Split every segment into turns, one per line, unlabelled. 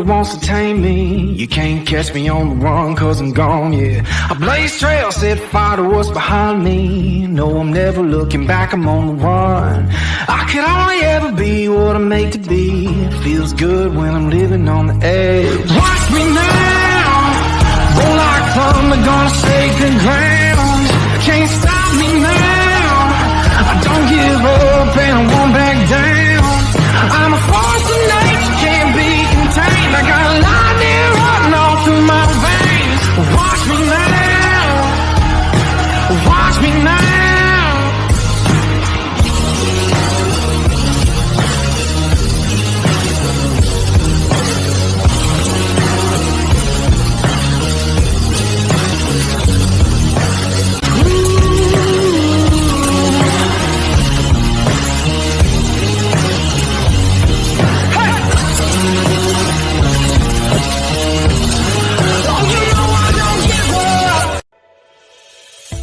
that wants to tame me. You can't catch me on the run, cause I'm gone, yeah. I blaze trails, set fire to what's behind me. No, I'm never looking back, I'm on the run. I could only ever be what I'm made to be. It feels good when I'm living on the edge. Watch me now, roll like thunder, gonna shake the ground. Can't stop me now, I don't give up and I won't back down. I'm a force of nature, can't be contained. I got lightning running all through my veins. Watch me now, watch me now.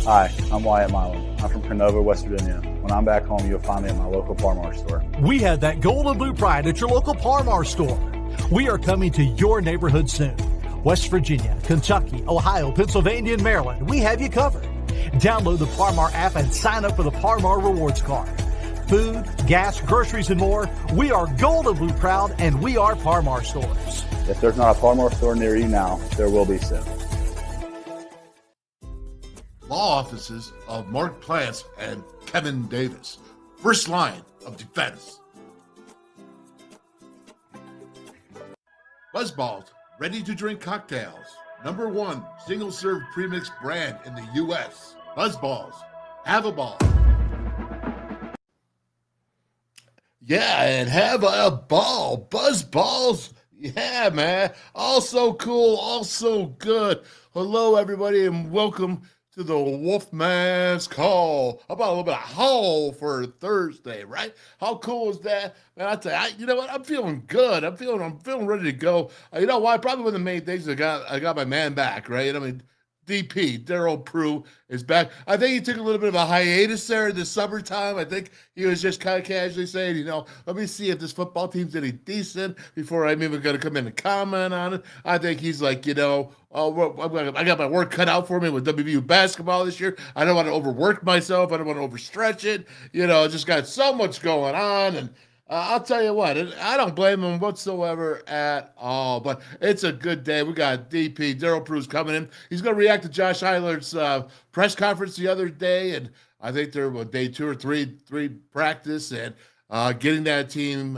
Hi, I'm Wyatt Milam. I'm from Canova, West Virginia. When I'm back home, you'll find me at my local Par-Mar store.
We have that gold and blue pride at your local Par-Mar store. We are coming to your neighborhood soon. West Virginia, Kentucky, Ohio, Pennsylvania, and Maryland, we have you covered. Download the Par-Mar app and sign up for the Par-Mar Rewards Card. Food, gas, groceries, and more, we are gold and blue proud, and we are Par-Mar stores.
If there's not a Par-Mar store near you now, there will be soon.
Law offices of Mark Plants and Kevin Davis. First line of defense. Buzzballs, ready-to-drink cocktails. #1 single-serve premixed brand in the U.S. Buzzballs. Have a ball. Yeah, and have a ball. Buzzballs. Yeah, man. Also cool, also good. Hello, everybody, and welcome to the Wolfman's Call. How about a little bit of haul for Thursday, right? How cool is that? Man, I tell you, you know what? I'm feeling good. I'm feeling ready to go. You know why? Probably one of the main things I got my man back, right? I mean, DP, Daryl Prue, is back. I think he took a little bit of a hiatus there in the summertime. I think he was just kind of casually saying, you know, let me see if this football team's any decent before I'm even going to come in and comment on it. I think he's like, you know, I got my work cut out for me with WVU basketball this year. I don't want to overwork myself. I don't want to overstretch it. You know, just got so much going on. And I'll tell you what, I don't blame him whatsoever at all. But it's a good day. We got DP, Daryl Prue's coming in. He's going to react to Josh Heiler's press conference the other day. And I think they're day 2 or 3 practice and getting that team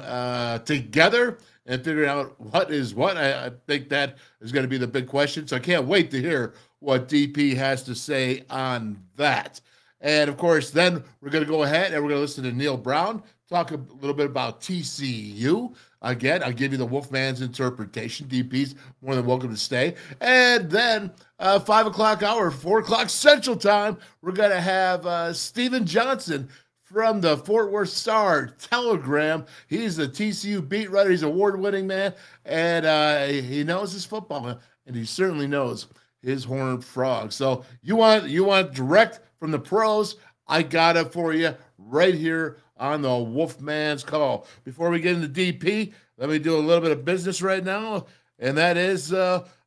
together and figuring out what is what. I think that is going to be the big question. So I can't wait to hear what DP has to say on that. And, of course, then we're going to go ahead and we're going to listen to Neil Brown talk a little bit about TCU. Again, I'll give you the Wolfman's interpretation. DP's more than welcome to stay. And then 5 o'clock hour, 4 o'clock Central Time, we're going to have Steven Johnson from the Fort Worth Star Telegram. He's the TCU beat writer. He's an award-winning man, and he knows his football, and he certainly knows his Horned Frog. So you want direct from the pros, I got it for you right here on the Wolfman's Call. Before we get into DP, let me do a little bit of business right now, and that is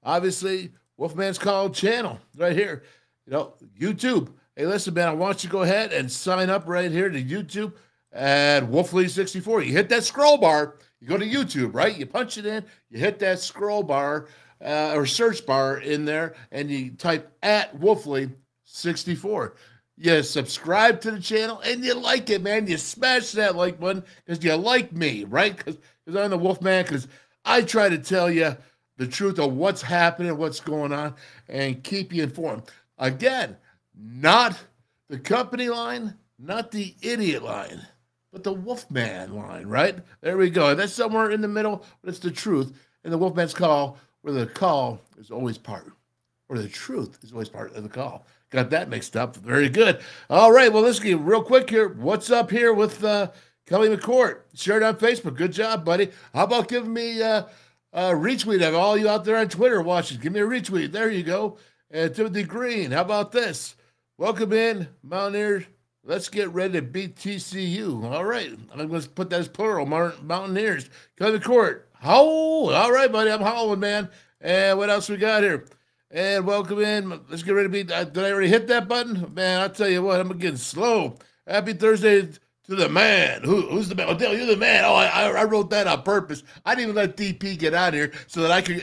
obviously Wolfman's Call channel right here. You know, YouTube. Hey, listen, man, I want you to go ahead and sign up right here to YouTube at Wolfley64. You hit that scroll bar, you go to YouTube, right? You punch it in, you hit that scroll bar or search bar in there, and you type at Wolfley64. You subscribe to the channel, and you like it, man. You smash that like button because you like me, right? Because I'm the Wolfman, because I try to tell you the truth of what's happening, what's going on, and keep you informed. Again, not the company line, not the idiot line, but the Wolfman line, right? There we go. That's somewhere in the middle, but it's the truth. And the Wolfman's Call, where the call is always part, or the truth is always part of the call. Got that mixed up. Very good. All right, well, let's get real quick here. What's up here with Kelly McCourt? Share it on Facebook. Good job, buddy. How about giving me a retweet of all you out there on Twitter watching? Give me a retweet. There you go. And Timothy Green, how about this? Welcome in, Mountaineers Let's get ready to beat TCU. All right. I'm going to put that as plural. Mountaineers. Come to court. Howl. All right, buddy. I'm howling, man. And what else we got here? And welcome in. Let's get ready to beat. Did I already hit that button? Man, I'll tell you what. I'm getting slow. Happy Thursday to the man. Who's the man? Oh, Dale, you're the man. Oh, I wrote that on purpose. I didn't even let DP get out here so that I could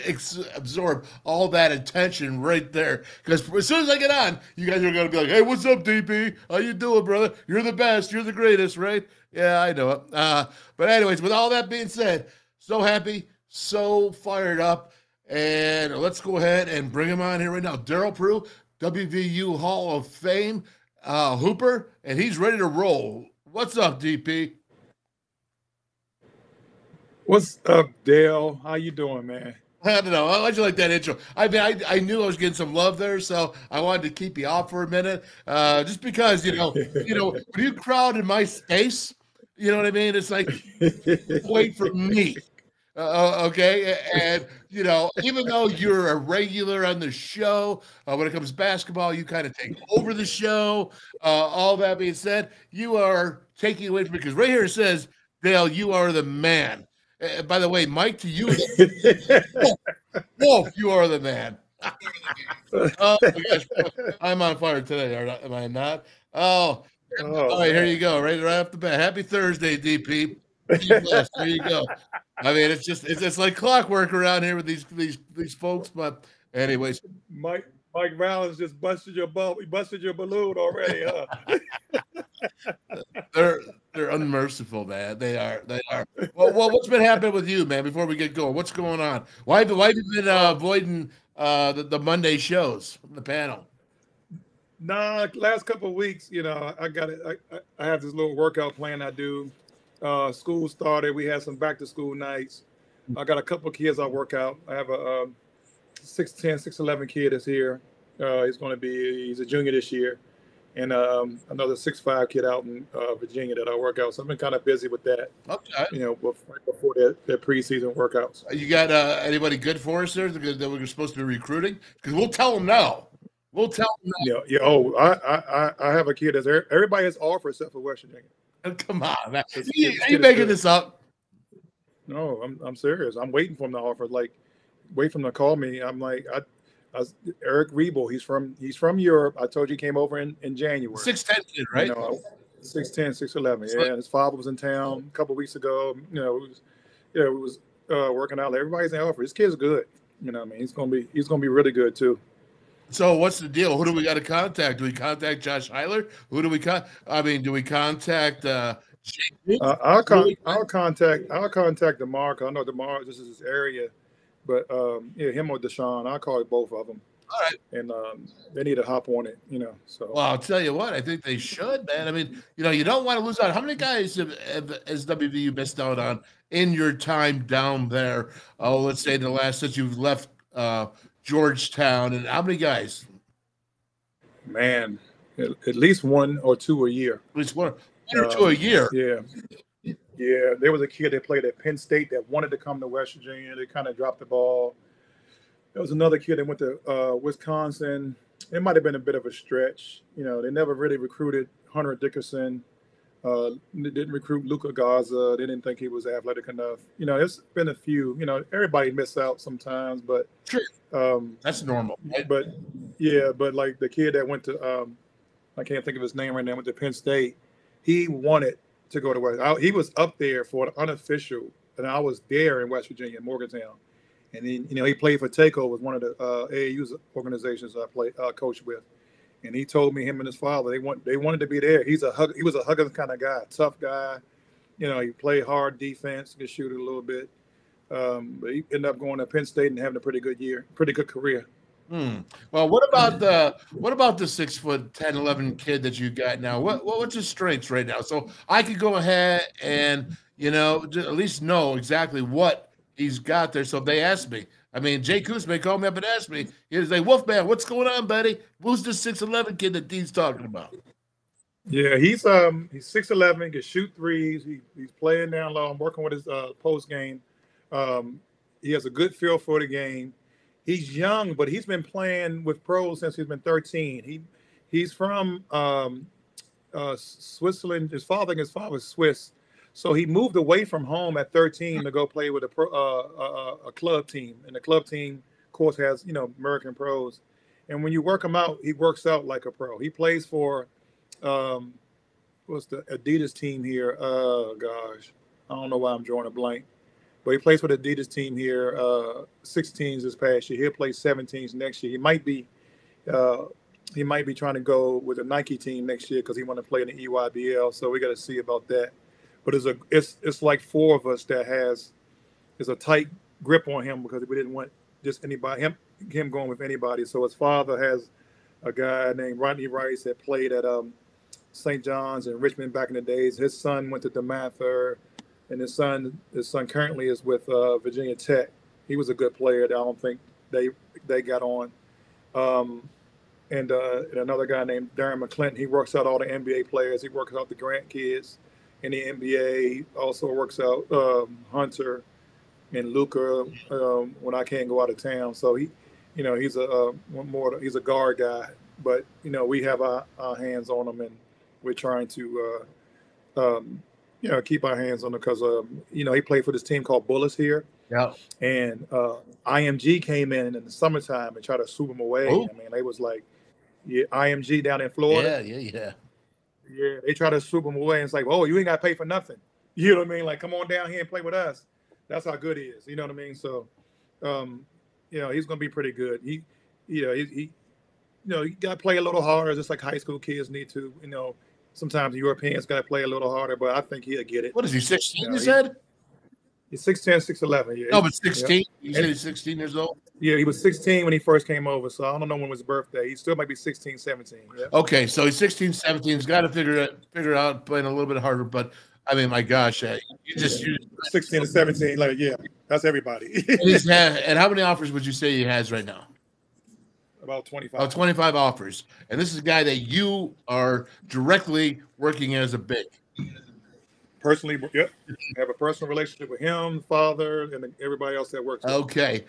absorb all that attention right there. Because as soon as I get on, you guys are going to be like, hey, what's up, DP? How you doing, brother? You're the best. You're the greatest, right? Yeah, I know it. But anyways, with all that being said, so happy, so fired up. And let's go ahead and bring him on here right now. Daryl Prue, WVU Hall of Fame Hooper, and he's ready to roll. What's up, DP?
What's up, Dale? How you doing, man?
I don't know. How'd you like that intro? I mean, I knew I was getting some love there, so I wanted to keep you off for a minute, just because when you crowd in my space, you know what I mean. It's like wait for me, okay? And even though you're a regular on the show, when it comes to basketball, you kind of take over the show. All that being said, you are taking away from me because right here it says, Dale, you are the man. By the way, Mike, to you, Wolf, you are the man. Oh my gosh, I'm on fire today, am I not? Oh, all right, here you go, right off the bat. Happy Thursday, DP. There you go. I mean, it's like clockwork around here with these folks. But anyways,
Mike Valens just busted your balloon already, huh?
They're unmerciful, man. They are. Well, what's been happening with you, man? Before we get going, what's going on? Why have you been avoiding the Monday shows from the panel?
Nah, last couple of weeks, I got it. I have this little workout plan I do. School started. We had some back to school nights. I got a couple of kids I work out. I have a 6'10", 6'11" kid that's here. He's a junior this year. And another 6'5" kid out in Virginia that I work out. So I've been kind of busy with that.
Okay.
Before their preseason workouts.
You got anybody good for us there that we're supposed to be recruiting? Because we'll tell them no. We'll tell them no.
Yeah. Oh, I have a kid that's everybody has offers except for West Virginia.
Come on, man. Are you making this up?
No, I'm serious. I'm waiting for him to offer. Wait for him to call me. I'm like, Eric Riebel. He's from Europe. I told you he came over in January.
6'10" kid, right?
6'10", 6'11". Yeah, and his father was in town a couple of weeks ago. We was working out. Everybody's in offer. This kid's good. I mean, he's gonna be really good too.
So what's the deal? Who do we got to contact? Do we contact Josh Heiler? Who do we do we contact
I'll contact DeMar. I know DeMar, this is his area, but him or Deshaun, I'll call both of them.
All right.
And they need to hop on it, So
well, I'll tell you what, I think they should, man. I mean, you don't want to lose out. How many guys has WVU missed out on in your time down there? Oh, let's say since you've left Georgetown, and how many guys?
Man, at least one or two a year.
At least one or two a year.
Yeah. There was a kid that played at Penn State that wanted to come to West Virginia. They kind of dropped the ball. There was another kid that went to Wisconsin. It might have been a bit of a stretch. They never really recruited Hunter Dickerson. They didn't recruit Luka Garza. They didn't think he was athletic enough. It's been a few. Everybody miss out sometimes, but
sure. That's normal. Right?
But like the kid that went to I can't think of his name right now. Went to Penn State. He wanted to go to West. He was up there for an unofficial, and I was there in West Virginia, Morgantown. And then he played for TACO, was one of the AAU's organizations I coached with. And he told me him and his father they wanted to be there. He was a Huggins kind of guy, tough guy. He played hard defense, could shoot it a little bit. But he ended up going to Penn State and having a pretty good career.
Well, what about the 6'10", 11" kid that you got now? What's his strengths right now? So I could go ahead and just at least know exactly what he's got there. So if they ask me, I mean, Jay Coos may call me up and ask me. He's like, Wolfman, what's going on, buddy? Who's the 6'11" kid that Dean's talking about?
Yeah, he's 6'11", can shoot threes. He's playing down low. I'm working with his post game. He has a good feel for the game. He's young, but he's been playing with pros since he's been 13. He's from Switzerland. His father was Swiss, so he moved away from home at 13 to go play with a club team, and the club team, of course, has American pros. And when you work him out, he works out like a pro. He plays for what's the Adidas team here? Oh gosh, I don't know why I'm drawing a blank. But he plays for the Adidas team here, 16s this past year. He'll play 17s next year. He might be trying to go with the Nike team next year because he want to play in the EYBL. So we got to see about that. But it's like four of us that has a tight grip on him because we didn't want just anybody him going with anybody. So his father has a guy named Rodney Rice that played at St. John's in Richmond back in the days. His son went to DeMatha, and his son currently is with Virginia Tech. He was a good player. I don't think they got on. And another guy named Darren McClinton. He works out all the NBA players. He works out the Grant kids in the NBA. He also works out Hunter and Luca when I can't go out of town. So he's a guard guy. But we have our hands on him, and we're trying to keep our hands on him because he played for this team called Bullets here.
Yeah.
And IMG came in the summertime and tried to swoop him away.
Oh.
I mean, they was like, IMG down in Florida.
Yeah.
Yeah, they try to swoop him away. And it's like, oh, you ain't got to pay for nothing. You know what I mean? Like, come on down here and play with us. That's how good he is. You know what I mean? So, he's going to be pretty good. He got to play a little harder, just like high school kids need to. Sometimes the Europeans got to play a little harder, but I think he'll get it.
What is he, 16, you said?
He's 6'10", 6'11". Yeah.
No, but 16?
Yeah.
You said he's 16 years old?
Yeah, he was 16 when he first came over, so I don't know when was his birthday. He still might be 16, 17. Yeah.
Okay, so he's 16, 17. He's got to figure out playing a little bit harder, but I mean, my gosh, you
16 and 17, like, yeah, that's everybody.
and how many offers would you say he has right now?
About 25.
Oh, 25 offers. And this is a guy that you are directly working as a big.
Personally, yep. Have a personal relationship with him, father, and everybody else that works with him.
Okay.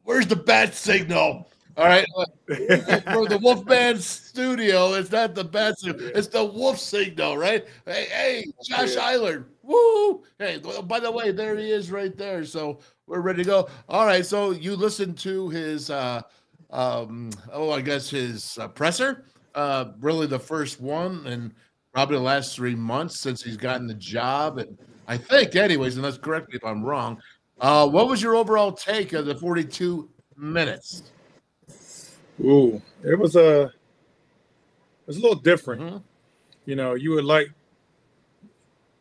Where's the bat signal? All right. For the Wolfman studio, it's not the bat signal. It's the wolf signal, right? Hey, Josh Eilert. Woo! Hey, by the way, there he is right there. So we're ready to go. All right. So you listened to his his presser, really the first one, and probably the last 3 months since he's gotten the job. And I think, anyways, and let's correct me if I'm wrong. What was your overall take of the 42 minutes?
Ooh, it was a little different.
Mm-hmm.
You would like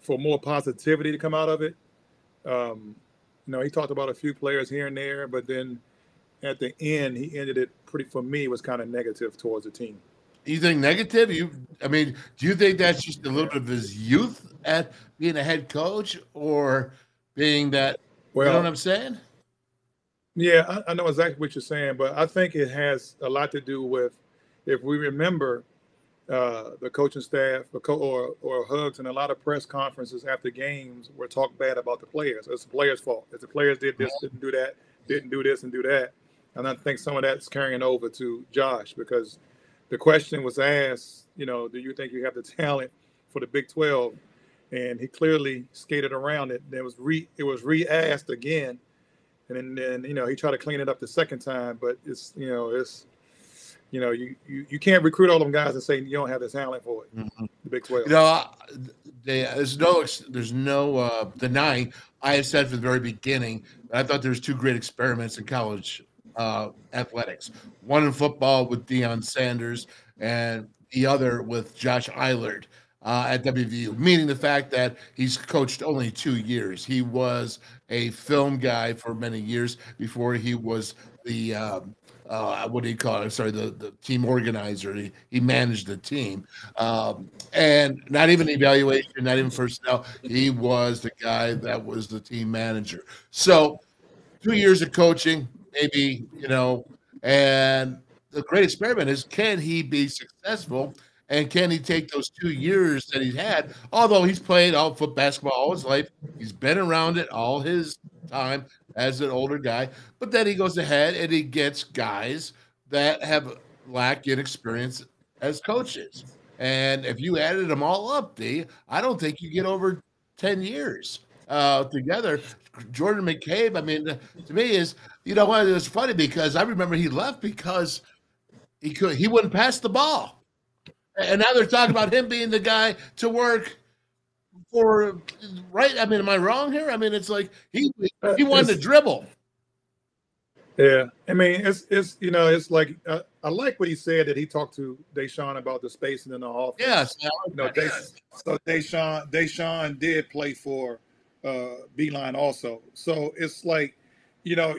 for more positivity to come out of it. He talked about a few players here and there, but then at the end, he ended it for me, was kind of negative towards the team.
You think negative? Do you think that's just a little bit of his youth at being a head coach, or being that, you know what I'm saying?
Yeah, I know exactly what you're saying, but I think it has a lot to do with, if we remember, the coaching staff or Hugs and a lot of press conferences after games were talk bad about the players. It's the players' fault. If the players did this, didn't do that, didn't do this and do that. And I think some of that's carrying over to Josh, because the question was asked, do you think you have the talent for the Big 12? And he clearly skated around it. And it was re-asked again. And then he tried to clean it up the second time, but you can't recruit all them guys and say you don't have the talent for it.
Mm-hmm.
The Big 12.
There's no denying. I have said from the very beginning that I thought there was two great experiments in college athletics. One in football with Deion Sanders, and the other with Josh Eilert at WVU, meaning the fact that he's coached only 2 years. He was a film guy for many years before he was the what do you call it? I'm sorry, the team organizer. He managed the team, and not even evaluation, not even personnel. He was the guy that was the team manager. So 2 years of coaching, maybe, and the great experiment is, can he be successful? And can he take those 2 years that he's had, although he's played foot basketball all his life, he's been around it all his time as an older guy, but then he goes ahead and he gets guys that have lack in experience as coaches. And if you added them all up, D, I don't think you get over 10 years together. Jordan McCabe, I mean, to me is, you know what, it was funny because I remember he left because he wouldn't pass the ball. And now they're talking about him being the guy to work for, right? I mean, am I wrong here? I mean, it's like he wanted to dribble.
Yeah, I mean, it's you know, it's like I like what he said that he talked to Deshaun about the spacing in the offense.
Yes,
you know, Deshaun did play for Beeline also, so it's like, you know,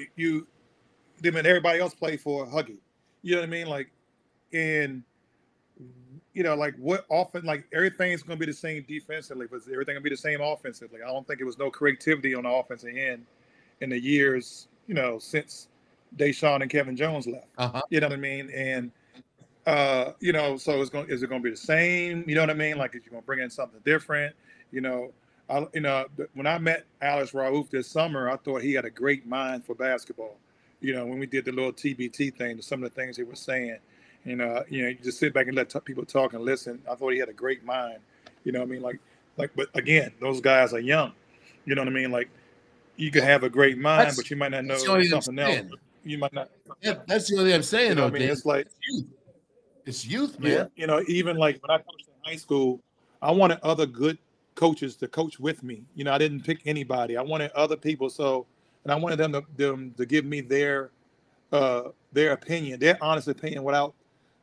everybody else played for Huggy. You know what I mean? Like, and you know, like what often, like everything's going to be the same defensively, but everything going to be the same offensively. I don't think it was no creativity on the offensive end in the years, you know, since Deshaun and Kevin Jones left. You know what I mean? And you know, so is it going to be the same? You know what I mean? Like, if you're going to bring in something different, you know, when I met Alex Raouf this summer, I thought he had a great mind for basketball. You know, when we did the little TBT thing, some of the things he was saying, you just sit back and let people talk and listen. I thought he had a great mind. You know what I mean? Like, but again, those guys are young. You know what I mean? Like, you can have a great mind, but you might not know something else. You might not.
Yeah, that's the only thing I'm saying.
You know what I mean? It's like
it's youth, man.
Yeah, you know, even like when I coached in high school, I wanted other good coaches to coach with me. You know, I didn't pick anybody. I wanted other people. And I wanted them to give me their opinion, their honest opinion, without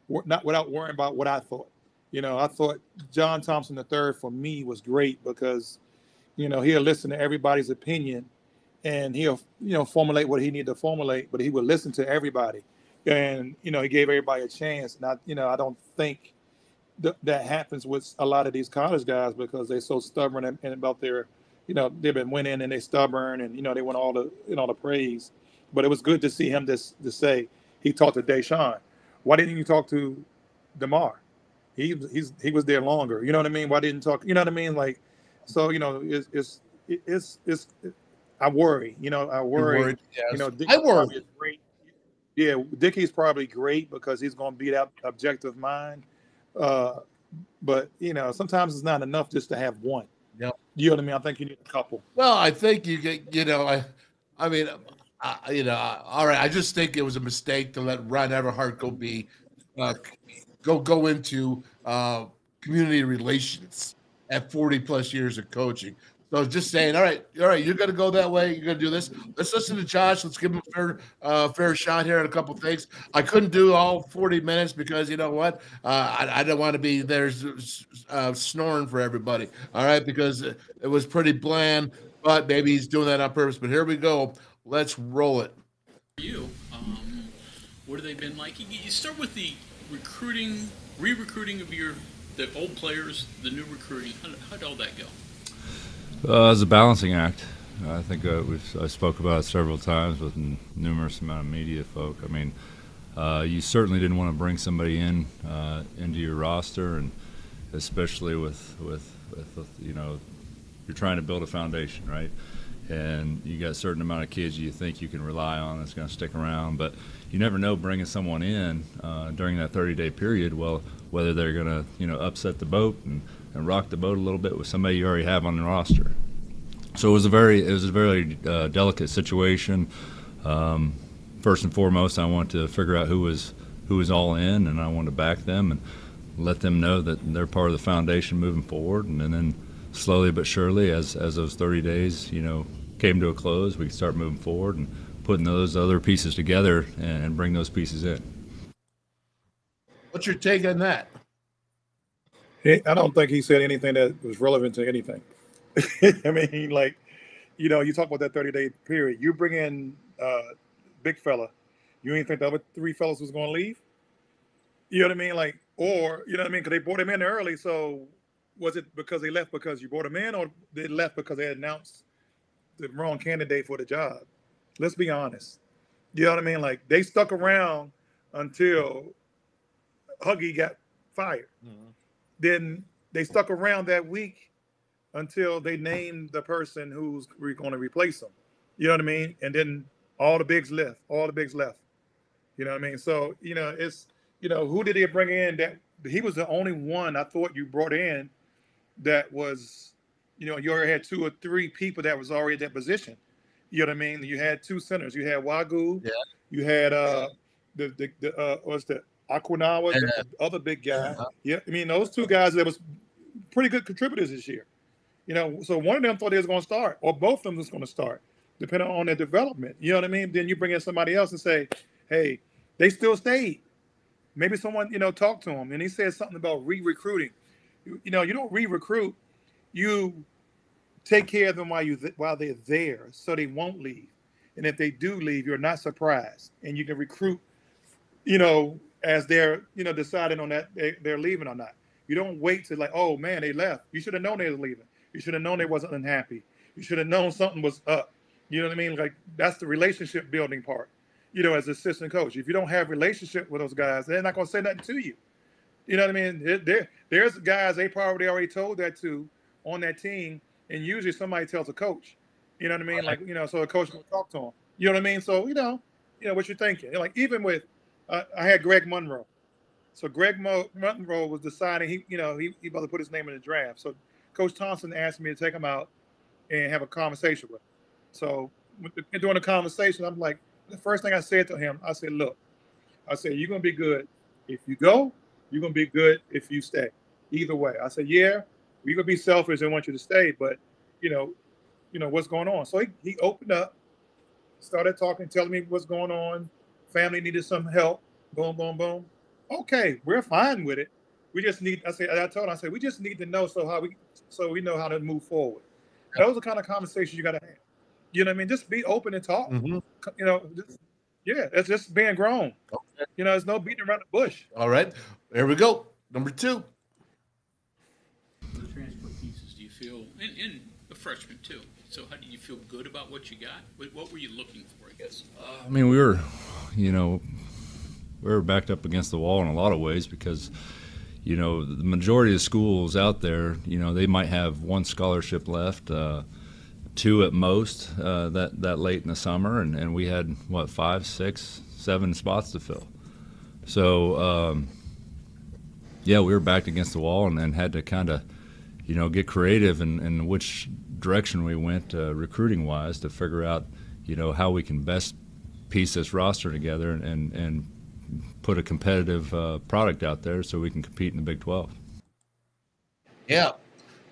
worrying about what I thought. You know, I thought John Thompson III for me was great because, you know, he'll listen to everybody's opinion, and he'll, you know, formulate what he needed to formulate, but he would listen to everybody. And, you know, he gave everybody a chance. And I don't think that happens with a lot of these college guys because they're so stubborn and about their, you know, they've been winning and they're stubborn and, you know, they want all the praise. But it was good to see him to say he talked to Deshaun. Why didn't you talk to DeMar? He was there longer. You know what I mean? Why didn't talk? You know what I mean? Like, so, you know, it's I worry. You know, I worry.
Yes.
You know,
I worry.
Great. Yeah, Dickey's probably great because he's going to beat out objective mind. But, you know, sometimes it's not enough just to have one.
Yeah.
You know what I mean? I think you need a couple.
Well, I think you get, you know, I mean, you know, all right. I just think it was a mistake to let Ron Everhart go into community relations at 40 plus years of coaching. So just saying, all right, you're going to go that way. You're going to do this. Let's listen to Josh. Let's give him a fair shot here at a couple of things. I couldn't do all 40 minutes because you know what? I don't want to be there snoring for everybody. All right, because it was pretty bland, but maybe he's doing that on purpose. But here we go. Let's roll it.
What have they been like? You start with the recruiting, re-recruiting of the old players, the new recruiting. How did all that go?
It's a balancing act. I think I spoke about it several times with numerous amount of media folk. I mean, you certainly didn't want to bring somebody into your roster, and especially with you know, you're trying to build a foundation, right? And you got a certain amount of kids you think you can rely on that's going to stick around, but you never know bringing someone in during that 30-day period. Well, whether they're going to, you know, upset the boat and rock the boat a little bit with somebody you already have on the roster. So it was a very delicate situation. First and foremost, I wanted to figure out who was all in, and I wanted to back them and let them know that they're part of the foundation moving forward. And then slowly but surely, as those 30 days, you know, came to a close, we could start moving forward and putting those other pieces together and bring those pieces in.
What's your take on that?
I don't think he said anything that was relevant to anything. I mean, like, you know, you talk about that 30-day period. You bring in big fella. You ain't think the other three fellas was going to leave? You know what I mean? Like, or, you know what I mean? Because they brought him in early. So was it because they left because you brought him in, or they left because they announced the wrong candidate for the job? Let's be honest. You know what I mean? Like, they stuck around until Huggy got fired. Mm-hmm. Then they stuck around that week until they named the person who's going to replace him. You know what I mean? And then all the bigs left. You know what I mean? So, you know, it's, you know, who did they bring in he was the only one I thought you brought in that was, you already had 2 or 3 people that was already at that position. You know what I mean? You had 2 centers. You had Wagyu. Yeah. You had what's the Aquinawa, the other big guy. Yeah, I mean those 2 guys that was pretty good contributors this year. So one of them thought they was going to start, or both of them was going to start, depending on their development. You know what I mean? Then you bring in somebody else and say, hey, they still stayed. Maybe someone, talked to him, and he said something about re-recruiting. You don't re-recruit. You take care of them while they're there, so they won't leave. And if they do leave, you're not surprised, and you can recruit, as they're, deciding on that they're leaving or not. You don't wait till like, oh man, they left. You should have known they were leaving. You should have known they wasn't unhappy. You should have known something was up. You know what I mean? Like that's the relationship building part. As assistant coach, if you don't have relationship with those guys, they're not going to say nothing to you. You know what I mean? There's guys they probably already told that to on that team, and usually somebody tells a coach. You know what I mean? Like so a coach will talk to them. You know what I mean? So what you're thinking. Like even with I had Greg Monroe. So Greg Monroe was deciding he about to put his name in the draft. So Coach Thompson asked me to take him out and have a conversation with him. So during the conversation, I'm like, the first thing I said to him, I said, look, you're going to be good if you go. You're going to be good if you stay. Either way. I said, yeah, we're going to be selfish and want you to stay, but, what's going on. So he opened up, started talking, telling me what's going on. Family needed some help. Boom, boom, boom. Okay, we're fine with it. We just need, I told him, we just need to know so we know how to move forward. Those are the kind of conversations you got to have. You know what I mean? Just be open and talk. Mm-hmm. It's just being grown. Okay. There's no beating around the bush.
All right, there we go. Number 2.
The transfer pieces, do you feel, and a freshman too, so how do you feel good about what you got? What were you looking for, I guess?
I mean, we were backed up against the wall in a lot of ways because, the majority of schools out there, they might have 1 scholarship left, 2 at most that late in the summer, and we had 5, 6, 7 spots to fill. So we were backed against the wall and had to kind of get creative in which direction we went recruiting wise to figure out how we can best piece this roster together and put a competitive product out there so we can compete in the Big 12.
Yeah.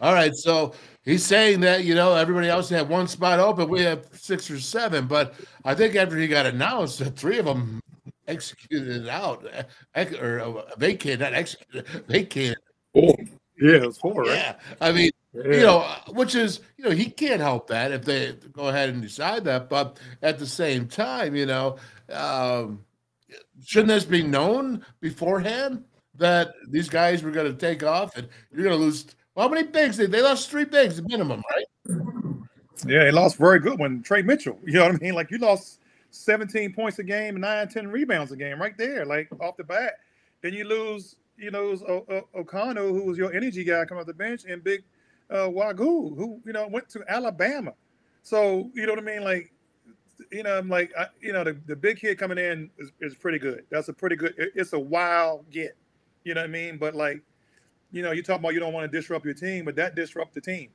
All right, so he's saying that, everybody else had 1 spot open. We have 6 or 7, but I think after he got announced, 3 of them executed it out, or vacated, not executed, vacated.
Oh, yeah, it was 4, right?
Yeah, I mean, which is, he can't help that if they go ahead and decide that, but at the same time, shouldn't this be known beforehand that these guys were going to take off and you're going to lose? Well, how many bigs? They lost 3 bigs minimum, right?
Yeah, they lost very good one. Trey Mitchell. You know what I mean? Like you lost 17 points a game and 9, 10 rebounds a game right there, like off the bat. Then you lose, O'Connell, who was your energy guy coming off the bench, and big Wagyu, who, went to Alabama. So, you know what I mean? Like, I'm like, the big kid coming in is pretty good. That's a pretty good, it's a wild get. You know what I mean? But like, you talk about you don't want to disrupt your team, but that disrupt the team.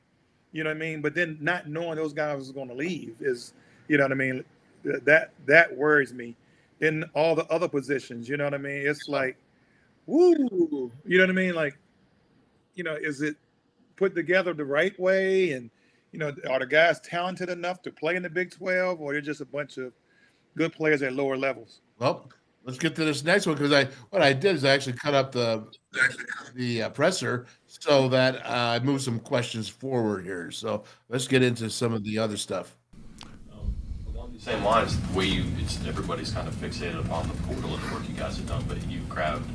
You know what I mean? But then not knowing those guys was going to leave is, you know what I mean? That worries me. Then all the other positions, you know what I mean? It's like, woo, you know what I mean? Like, is it put together the right way? And, are the guys talented enough to play in the Big 12, or they're just a bunch of good players at lower levels?
Well, let's get to this next one, because what I did is I actually cut up the presser so that I moved some questions forward here. So let's get into some of the other stuff.
Along the same lines, the way everybody's kind of fixated upon the portal and the work you guys have done, but you grabbed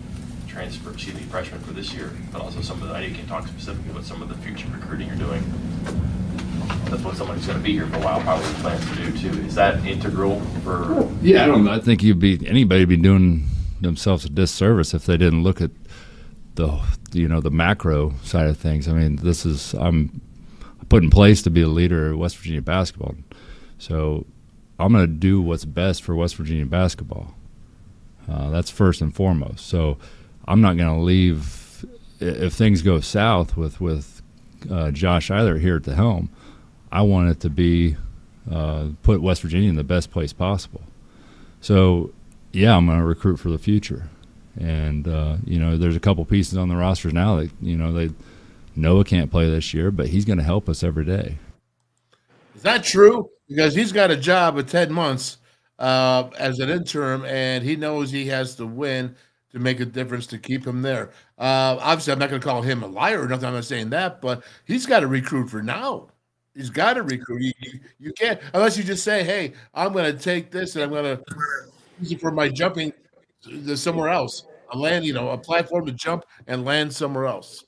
freshmen for this year, but also some of the, I know you can talk specifically about some of the future recruiting you're doing. That's what somebody's going to be here for a while probably plans to do too. Is that integral for?
Yeah, I think anybody be doing themselves a disservice if they didn't look at the macro side of things. I mean, I'm put in place to be a leader of West Virginia basketball, so I'm going to do what's best for West Virginia basketball. That's first and foremost. So I'm not going to leave if things go south with Josh Eilert here at the helm. I want it to be put West Virginia in the best place possible. So, yeah, I'm going to recruit for the future. And, there's a couple pieces on the rosters now that, Noah can't play this year, but he's going to help us every day.
Is that true? Because he's got a job of 10 months as an interim, and he knows he has to win to make a difference to keep him there. Obviously, I'm not going to call him a liar or nothing. I'm not saying that, but he's got to recruit for now. He's got to recruit. You can't, unless you just say, hey, I'm going to take this and I'm going to use it for my jumping to somewhere else. A platform to jump and land somewhere else.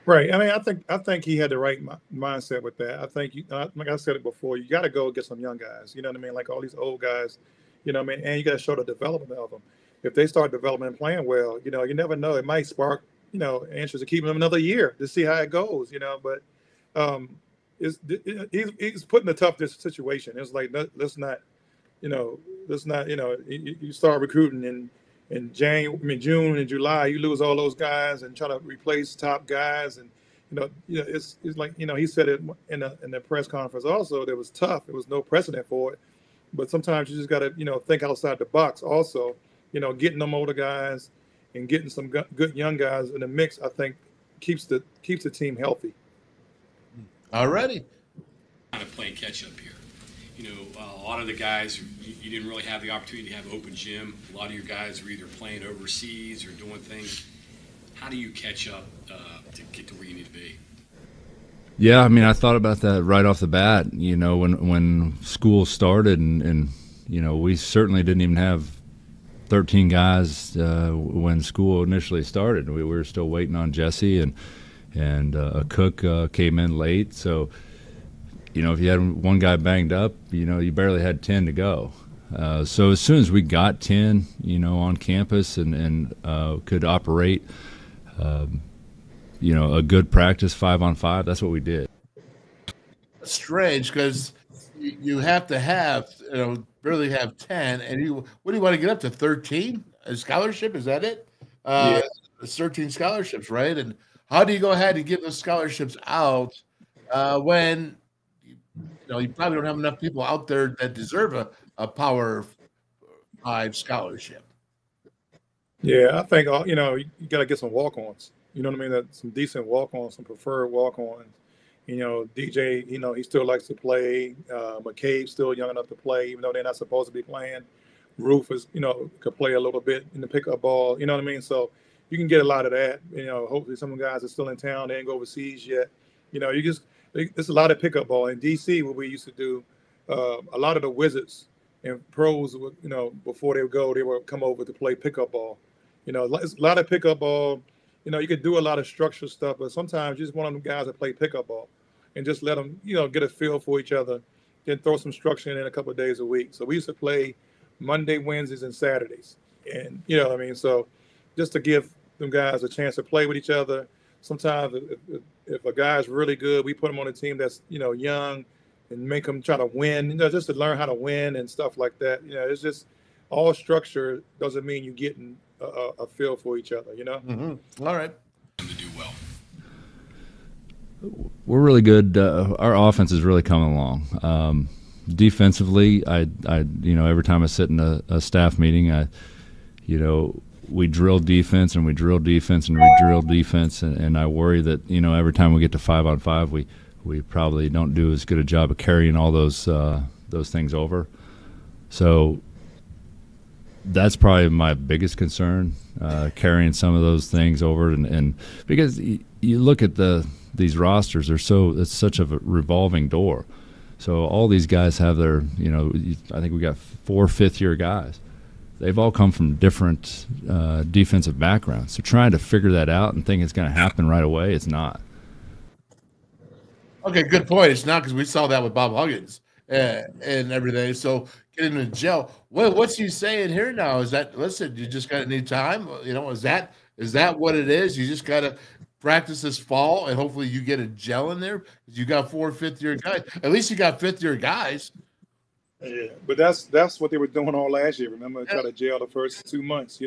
Right. I mean, I think he had the right mindset with that. I think, like I said it before, you got to go get some young guys. You know what I mean? Like all these old guys, you know what I mean? And you got to show the development of them. If they start developing and playing well, you never know. It might spark, interest to keep them another year to see how it goes, But he's put in a tough situation. It's like, let's not, you start recruiting in June and July, you lose all those guys and try to replace top guys. And, it's like, he said it in the press conference also, that was tough. There was no precedent for it. But sometimes you just got to, think outside the box also, getting them older guys and getting some good young guys in the mix, I think keeps the team healthy.
Already.
Kind of playing catch up here. A lot of the guys, you didn't really have the opportunity to have open gym. A lot of your guys were either playing overseas or doing things. How do you catch up to get to where you need to be?
Yeah, I mean, I thought about that right off the bat, when school started and we certainly didn't even have 13 guys when school initially started. We were still waiting on Jesse and a cook came in late. So, if you had one guy banged up, you barely had 10 to go. So as soon as we got 10, on campus and could operate, a good practice 5-on-5, that's what we did.
Strange because you have to have, barely have 10. And what do you want to get up to, 13? A scholarship, is that it?
Yeah.
It's 13 scholarships, right? And how do you go ahead and get those scholarships out when you probably don't have enough people out there that deserve a Power 5 scholarship?
Yeah, I think you got to get some walk-ons. You know what I mean? That some decent walk-ons, some preferred walk-ons. DJ, he still likes to play. McCabe's still young enough to play, even though they're not supposed to be playing. Roof is, could play a little bit in the pickup ball. You know what I mean? So you can get a lot of that. Hopefully some of the guys are still in town. They ain't go overseas yet. There's a lot of pickup ball. In DC, what we used to do, a lot of the Wizards and pros, before they would go, they would come over to play pickup ball. It's a lot of pickup ball. You could do a lot of structured stuff, but sometimes you just want them guys to play pickup ball and just let them, get a feel for each other, then throw some structure in a couple of days a week. So we used to play Monday, Wednesdays, and Saturdays. And, so just to give them guys a chance to play with each other. Sometimes if a guy's really good, we put him on a team that's, young and make them try to win, just to learn how to win and stuff like that. It's just all structure doesn't mean you're getting a feel for each other,
Mm-hmm. All right.
To do well.
We're really good. Our offense is really coming along. Defensively, I every time I sit in a staff meeting, we drill defense and we drill defense and we drill defense, and I worry that every time we get to 5-on-5, we probably don't do as good a job of carrying all those things over. So that's probably my biggest concern, carrying some of those things over, and because you look at these rosters, it's such a revolving door. So all these guys have their, I think we got 4 fifth-year guys. They've all come from different defensive backgrounds. So trying to figure that out and think it's going to happen right away, it's not.
Okay, good point. It's not, because we saw that with Bob Huggins and everything. So getting into gel. What's he saying here now? Is that, listen, you just got to need time? Is that what it is? You just got to practice this fall and hopefully you get a gel in there? You got 4 fifth-year guys. At least you got fifth-year guys.
Yeah, but that's what they were doing all last year. Remember, try to gel the first 2 months,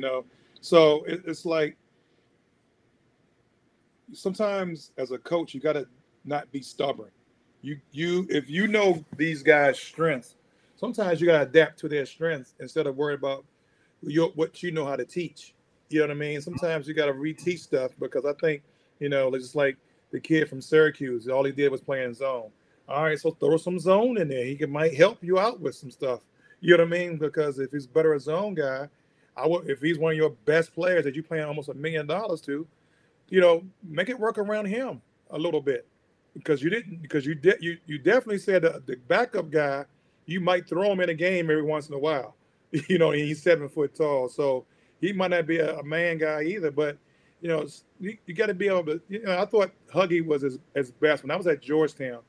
So it's like, sometimes as a coach, you got to not be stubborn. If you know these guys' strengths, sometimes you got to adapt to their strengths instead of worrying about what you know how to teach. You know what I mean? Sometimes you got to reteach stuff because I think, just like the kid from Syracuse, all he did was playing zone. All right, so throw some zone in there. He might help you out with some stuff. You know what I mean? Because if he's better a zone guy, if he's one of your best players that you're paying almost $1 million to, make it work around him a little bit. Because you definitely said the backup guy, you might throw him in a game every once in a while. He's 7 foot tall, so he might not be a man guy either. But you got to be able to. I thought Huggy was his best when I was at Georgetown,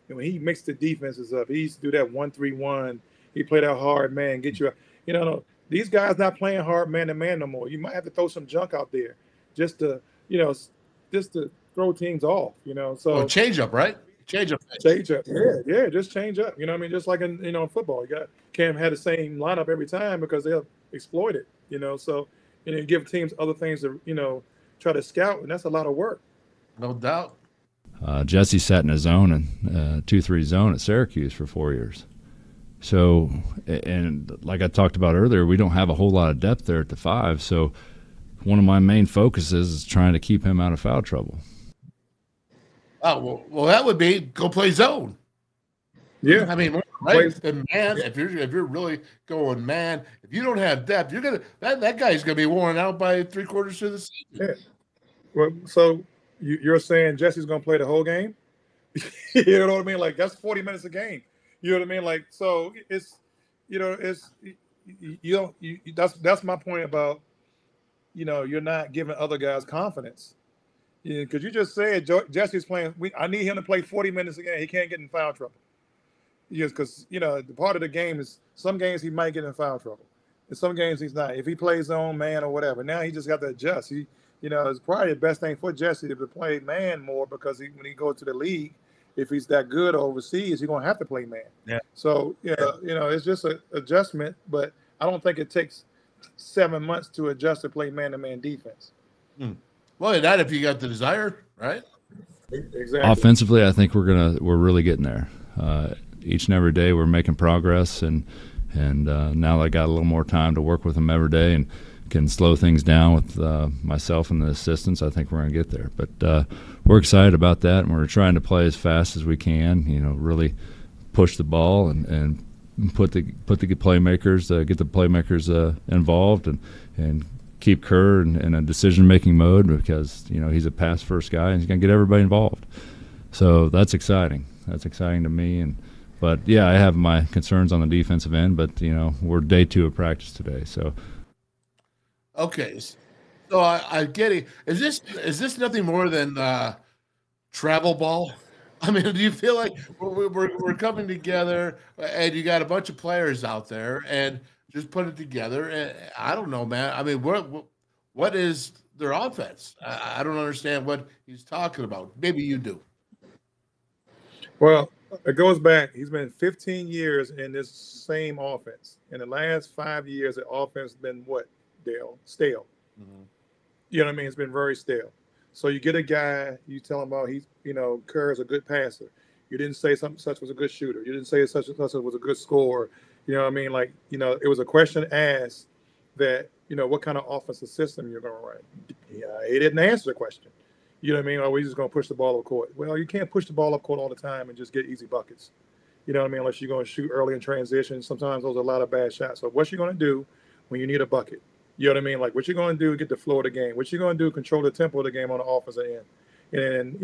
and when he mixed the defenses up, he used to do that 1-3-1. He played that hard man, get you. These guys not playing hard man to man no more. You might have to throw some junk out there, just to throw teams off, So
change up, right? Change up.
Yeah, just change up. You know what I mean? Just like in football, you can't have the same lineup every time because they'll exploit it. So give teams other things to try to scout, and that's a lot of work.
No doubt.
Jesse sat in a zone and 2-3 zone at Syracuse for 4 years. So, and like I talked about earlier, we don't have a whole lot of depth there at the 5. So, one of my main focuses is trying to keep him out of foul trouble.
Oh, well, that would be go play zone.
Yeah,
I mean, right? And man, if you're really going man, if you don't have depth, you're gonna that guy's gonna be worn out by 3/4 of the season.
Yeah. Well, so you're saying Jesse's gonna play the whole game? You know what I mean? Like that's 40 minutes a game. You know what I mean? Like so, it's that's my point about you're not giving other guys confidence. Because you just said Jesse's playing. I need him to play 40 minutes a game. He can't get in foul trouble. Yes, because the part of the game is some games he might get in foul trouble, in some games he's not. If he plays zone man or whatever, now he just got to adjust. It's probably the best thing for Jesse to play man more because when he goes to the league, if he's that good overseas, he's gonna have to play man.
Yeah.
So it's just an adjustment, but I don't think it takes 7 months to adjust to play man-to-man defense.
Well, not if you got the desire, right?
Exactly.
Offensively, I think we're really getting there. Each and every day we're making progress, and now I got a little more time to work with them every day and can slow things down with myself and the assistants. I think we're going to get there. But we're excited about that, and we're trying to play as fast as we can. Really push the ball and put the playmakers, get the playmakers involved, and keep Kerr in a decision-making mode because he's a pass-first guy and he's going to get everybody involved. So that's exciting. That's exciting to me. But yeah, I have my concerns on the defensive end. But we're day 2 of practice today. So
okay, so I get it. Is this nothing more than travel ball? I mean, do you feel like we're coming together and you got a bunch of players out there and just put it together? And I don't know, man. I mean, what is their offense? I don't understand what he's talking about. Maybe you do.
Well, it goes back. He's been 15 years in this same offense. In the last 5 years, the offense has been what, Dale? Stale.
Mm-hmm.
You know what I mean? It's been very stale. So you get a guy, you tell him about Kerr is a good passer. You didn't say something such was a good shooter. You didn't say such was a good scorer. You know what I mean? Like, it was a question asked that, what kind of offensive system you're going to run. Yeah, he didn't answer the question. You know what I mean? Or we just going to push the ball up court. Well, you can't push the ball up court all the time and just get easy buckets. You know what I mean? Unless you're going to shoot early in transition. Sometimes those are a lot of bad shots. So what you're going to do when you need a bucket? You know what I mean? Like what you're going to do to get the flow of the game. What you're going to do control the tempo of the game on the offensive end. And,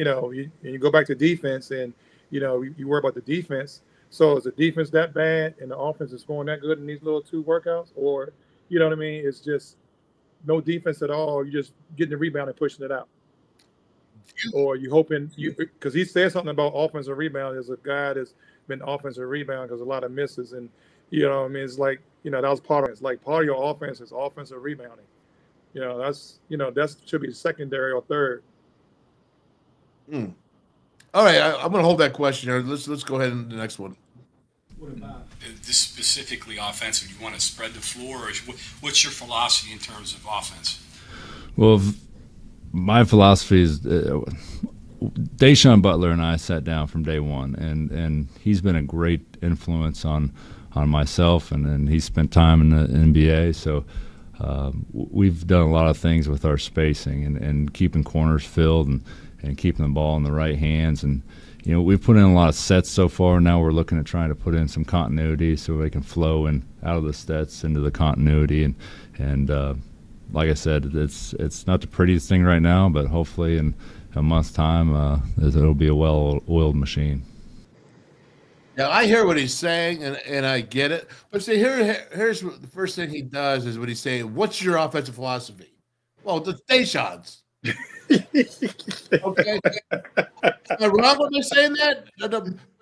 you go back to defense and, you worry about the defense. So is the defense that bad and the offense is scoring that good in these little 2 workouts? Or, you know what I mean? It's just no defense at all. You're just getting the rebound and pushing it out. Or you hoping because he said something about offensive rebound. There's a guy that's been offensive rebound because a lot of misses. And, I mean, it's like, that was part of it. It's like part of your offense is offensive rebounding. That should be secondary or third.
All right, I'm going to hold that question here. Let's go ahead and the next one.
What about this specifically offensive? You want to spread the floor, or what's your philosophy in terms of offense?
Well, my philosophy is Deshaun Butler and I sat down from day one, and he's been a great influence on myself, and he spent time in the NBA. So we've done a lot of things with our spacing and keeping corners filled and keeping the ball in the right hands. And we've put in a lot of sets so far. Now we're looking at trying to put in some continuity so they can flow in out of the sets into the continuity. And like I said, it's not the prettiest thing right now, but hopefully in a month's time it'll be a well-oiled machine.
Now, I hear what he's saying, and I get it. But see, here's what the first thing he does is what he's saying, what's your offensive philosophy? Well, the Deshaun's. Okay. Am I wrong when I'm saying that?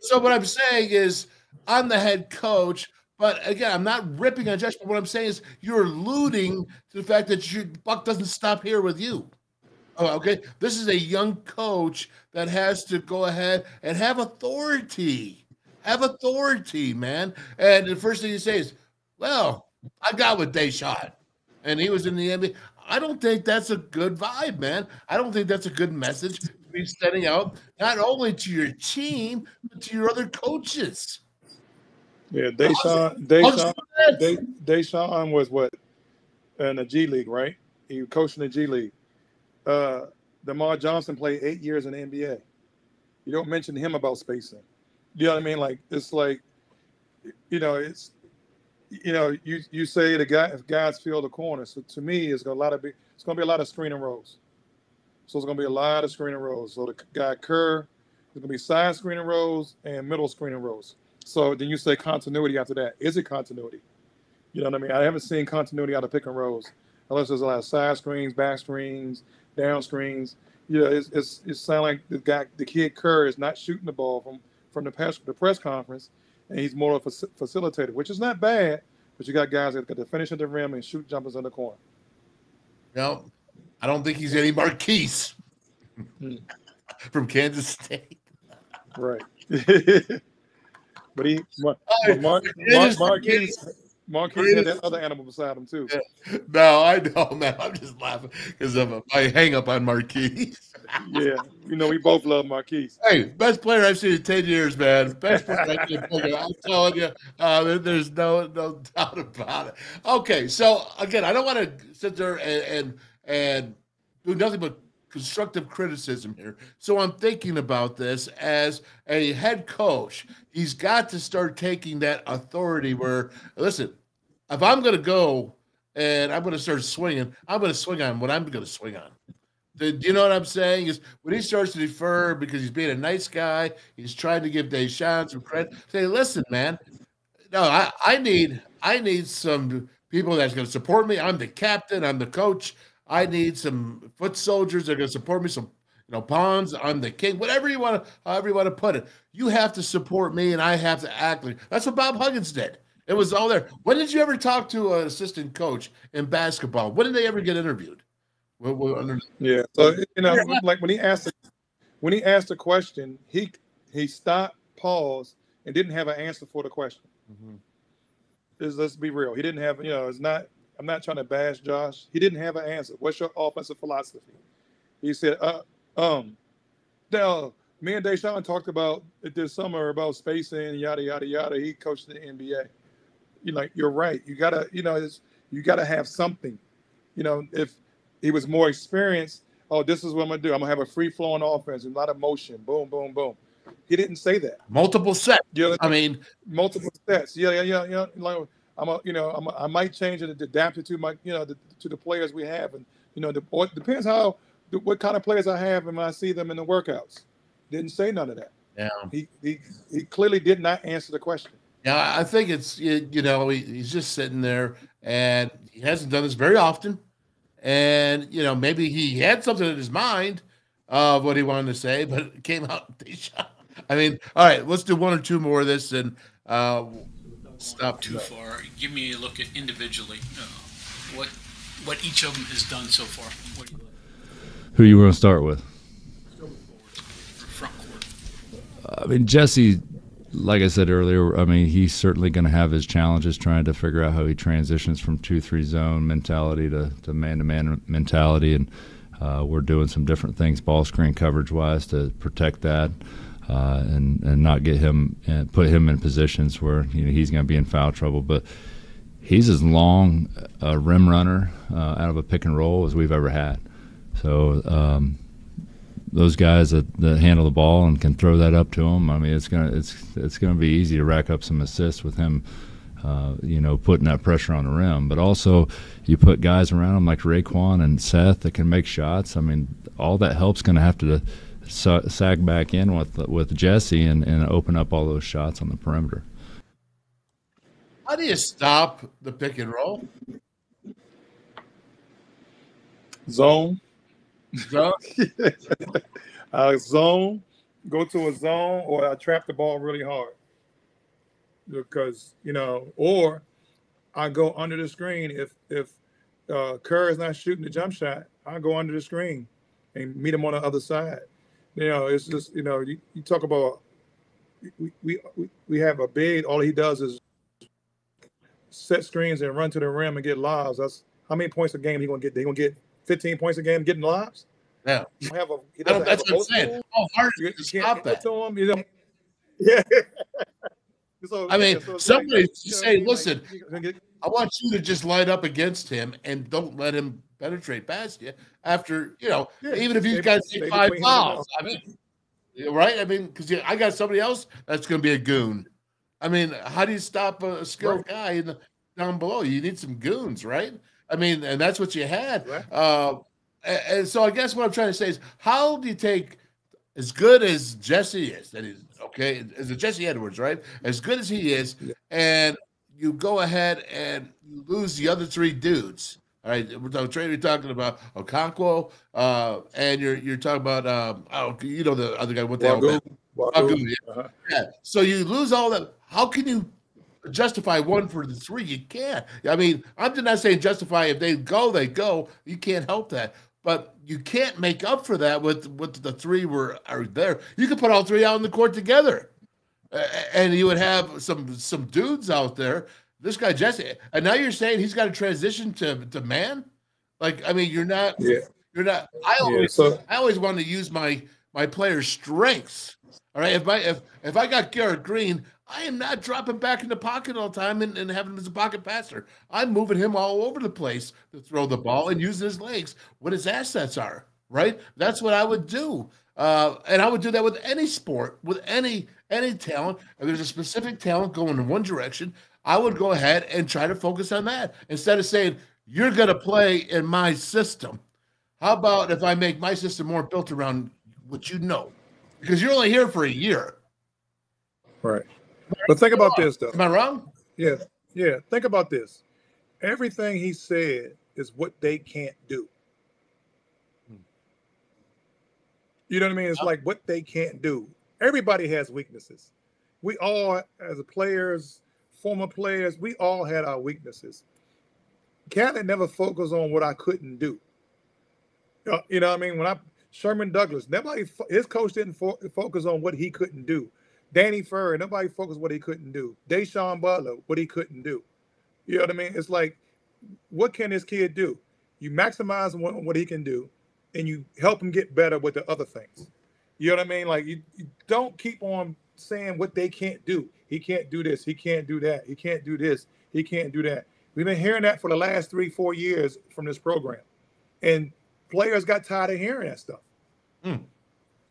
So what I'm saying is I'm the head coach, but again, I'm not ripping on Josh, but what I'm saying is you're alluding to the fact that your buck doesn't stop here with you. Oh, okay. This is a young coach that has to go ahead and have authority. Have authority, man. And the first thing you say is, well, I got with Deshaun, and he was in the NBA. I don't think that's a good vibe, man. I don't think that's a good message to be sending out, not only to your team, but to your other coaches.
Yeah, Deshaun was what? In the G League, right? He was coaching the G League. DeMar Johnson played 8 years in the NBA. You don't mention him about spacing. You know what I mean? Like, it's like, you say if guys fill the corner. So to me, it's going to be a lot of screen and rolls. So it's going to be a lot of screen and rolls. So the guy Kerr, there's going to be side screen and rolls and middle screen and rolls. So then you say continuity after that. Is it continuity? You know what I mean? I haven't seen continuity out of pick and rolls unless there's a lot of side screens, back screens, down screens. It sounds like the kid Kerr is not shooting the ball from the press conference, and he's more of a facilitator, which is not bad, but you got guys that got to finish at the rim and shoot jumpers in the corner.
No, I don't think he's any Marquise from Kansas State.
Right. But Marquise had that other animal beside him, too.
Yeah. No, I know, man. I'm just laughing because of my hang up on Marquise.
Yeah. We both love Marquise.
Hey, best player I've seen in 10 years, man. Best player I've seen in 10 years. I'm telling you, there's no doubt about it. Okay, so, again, I don't want to sit there and do nothing but constructive criticism here. So I'm thinking about this as a head coach. He's got to start taking that authority where, listen, if I'm going to go and I'm going to start swinging, I'm going to swing on what I'm going to swing on. Do you know what I'm saying? Is when he starts to defer because he's being a nice guy, he's trying to give Deshaun some credit. Say, listen, man, no, I need some people that's going to support me. I'm the captain. I'm the coach. I need some foot soldiers that are going to support me. Some, pawns. I'm the king. However you want to put it. You have to support me, and I have to act like. That's what Bob Huggins did. It was all there. When did you ever talk to an assistant coach in basketball? When did they ever get interviewed?
Yeah. So like when he asked the question, he stopped, paused, and didn't have an answer for the question. Mm-hmm. Let's be real. He didn't have. It's not. I'm not trying to bash Josh. He didn't have an answer. What's your offensive philosophy? He said, now, me and Deshaun talked about it this summer about spacing, yada, yada, yada. He coached the NBA. You're right. You gotta, you gotta have something. If he was more experienced, this is what I'm gonna do. I'm gonna have a free flowing offense, a lot of motion, boom, boom, boom. He didn't say that.
Multiple sets.
Multiple sets. Yeah. I might change it and adapt it to my, to the players we have, and it depends what kind of players I have and when I see them in the workouts. Didn't say none of that.
Yeah,
he clearly did not answer the question.
Yeah, I think it's he's just sitting there, and he hasn't done this very often, and maybe he had something in his mind of what he wanted to say, but it came out. All right, let's do one or two more of this, and.
Stop too far. Give me a look at individually what each of them has done so far.
Who you want to start with?
Front court.
Jesse, like I said earlier, he's certainly going to have his challenges trying to figure out how he transitions from 2-3 zone mentality to man-to-man mentality, and we're doing some different things ball screen coverage wise to protect that and not get him and put him in positions where he's going to be in foul trouble. But he's as long a rim runner out of a pick and roll as we've ever had. So those guys that handle the ball and can throw that up to him, I mean, it's gonna be easy to rack up some assists with him. Putting that pressure on the rim, but also you put guys around him like Raekwon and Seth that can make shots. I mean, all that help's going to have to sag back in with Jesse and open up all those shots on the perimeter.
How do you stop the pick and roll?
Zone.
Zone?
Zone. Go to a zone, or I trap the ball really hard. Because, or I go under the screen. If Kerr is not shooting the jump shot, I go under the screen and meet him on the other side. It's just, you talk about we have a big, all he does is set screens and run to the rim and get lobs. That's how many points a game he gonna get? They gonna get 15 points a game getting lobs?
Yeah.
He
that's what I'm saying. How hard is it to stop that?
To him, yeah.
So, I mean, somebody say, listen, I want you to just line up against him and don't let him penetrate past you after, even if you guys take 5 fouls. I mean, right? I mean, because I got somebody else that's going to be a goon. I mean, how do you stop a skilled guy down below? You need some goons, right? I mean, and that's what you had. Right. And so I guess what I'm trying to say is, how do you take as good as Jesse is, that is okay, as a Jesse Edwards, right? As good as he is, and you go ahead and you lose the other 3 dudes. All right, we're talking about Okonkwo, and you're talking about the other guy. What the hell? Wagoo. Yeah. So you lose all that. How can you justify 1 for the 3? You can't. I mean, I'm not saying justify if they go, they go. You can't help that. But you can't make up for that with the 3 are there. You could put all 3 out on the court together, and you would have some dudes out there. This guy Jesse, and now you're saying he's got to transition to man. Like, I mean, you're not. Yeah. You're not. I always want to use my players' strengths. All right. If I got Garrett Green, I am not dropping back in the pocket all the time and having him as a pocket passer. I'm moving him all over the place to throw the ball and using his legs, what his assets are, right? That's what I would do. And I would do that with any sport, with any talent. If there's a specific talent going in one direction, I would go ahead and try to focus on that instead of saying, you're going to play in my system. How about if I make my system more built around what you know? Because you're only here for a year.
Right. But think about this, though.
Am I wrong?
Yeah. Think about this. Everything he said is what they can't do. You know what I mean? It's like what they can't do. Everybody has weaknesses. We all, as players, former players, we all had our weaknesses. Cannon never focused on what I couldn't do. You know what I mean? Sherman Douglas, his coach didn't focus on what he couldn't do. Danny Ferry, nobody focused on what he couldn't do. Deshaun Butler, what he couldn't do. You know what I mean? It's like, what can this kid do? You maximize what he can do, and you help him get better with the other things. You know what I mean? Like, you don't keep on saying what they can't do. He can't do this. He can't do that. He can't do this. He can't do that. We've been hearing that for the last 3-4 years from this program. And players got tired of hearing that stuff. You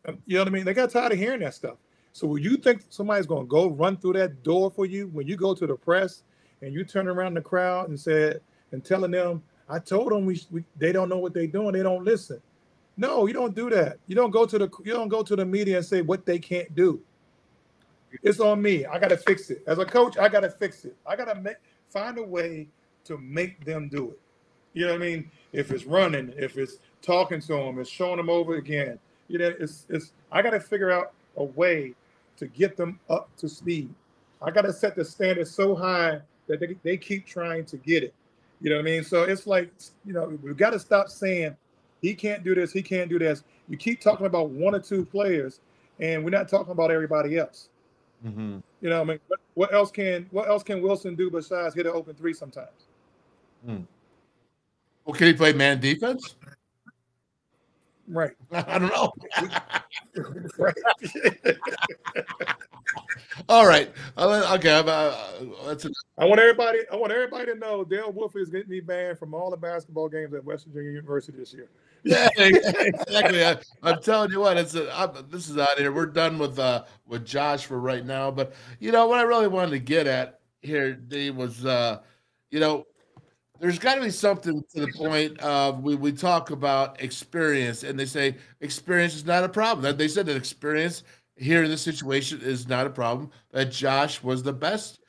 know what I mean? They got tired of hearing that stuff. So when you think somebody's going to go run through that door for you, when you go to the press and you turn around the crowd and telling them, I told them they don't know what they're doing, they don't listen. No, you don't do that. You don't go to the media and say what they can't do. It's on me. I got to fix it. As a coach, I got to fix it. I got to find a way to make them do it. You know what I mean? If it's running, if it's talking to them, it's showing them over again. You know, I got to figure out a way to get them up to speed. I got to set the standard so high that they keep trying to get it. You know what I mean? So it's like, we've got to stop saying he can't do this, he can't do this. You keep talking about 1 or 2 players, and we're not talking about everybody else. Mm-hmm. You know what I mean? What else can Wilson do besides hit an open 3 sometimes?
Well, can he play man defense?
Right.
I don't know.
Right.
All right. Okay. That's it.
I want everybody to know Dale Wolf is getting me banned from all the basketball games at West Virginia University this year.
Yeah, exactly. I'm telling you what, this is out of here. We're done with Josh for right now. But you know what I really wanted to get at here, Dave, was you know, there's got to be something to the point of we talk about experience, and they say experience is not a problem. They said that experience here in this situation is not a problem. That Josh was the best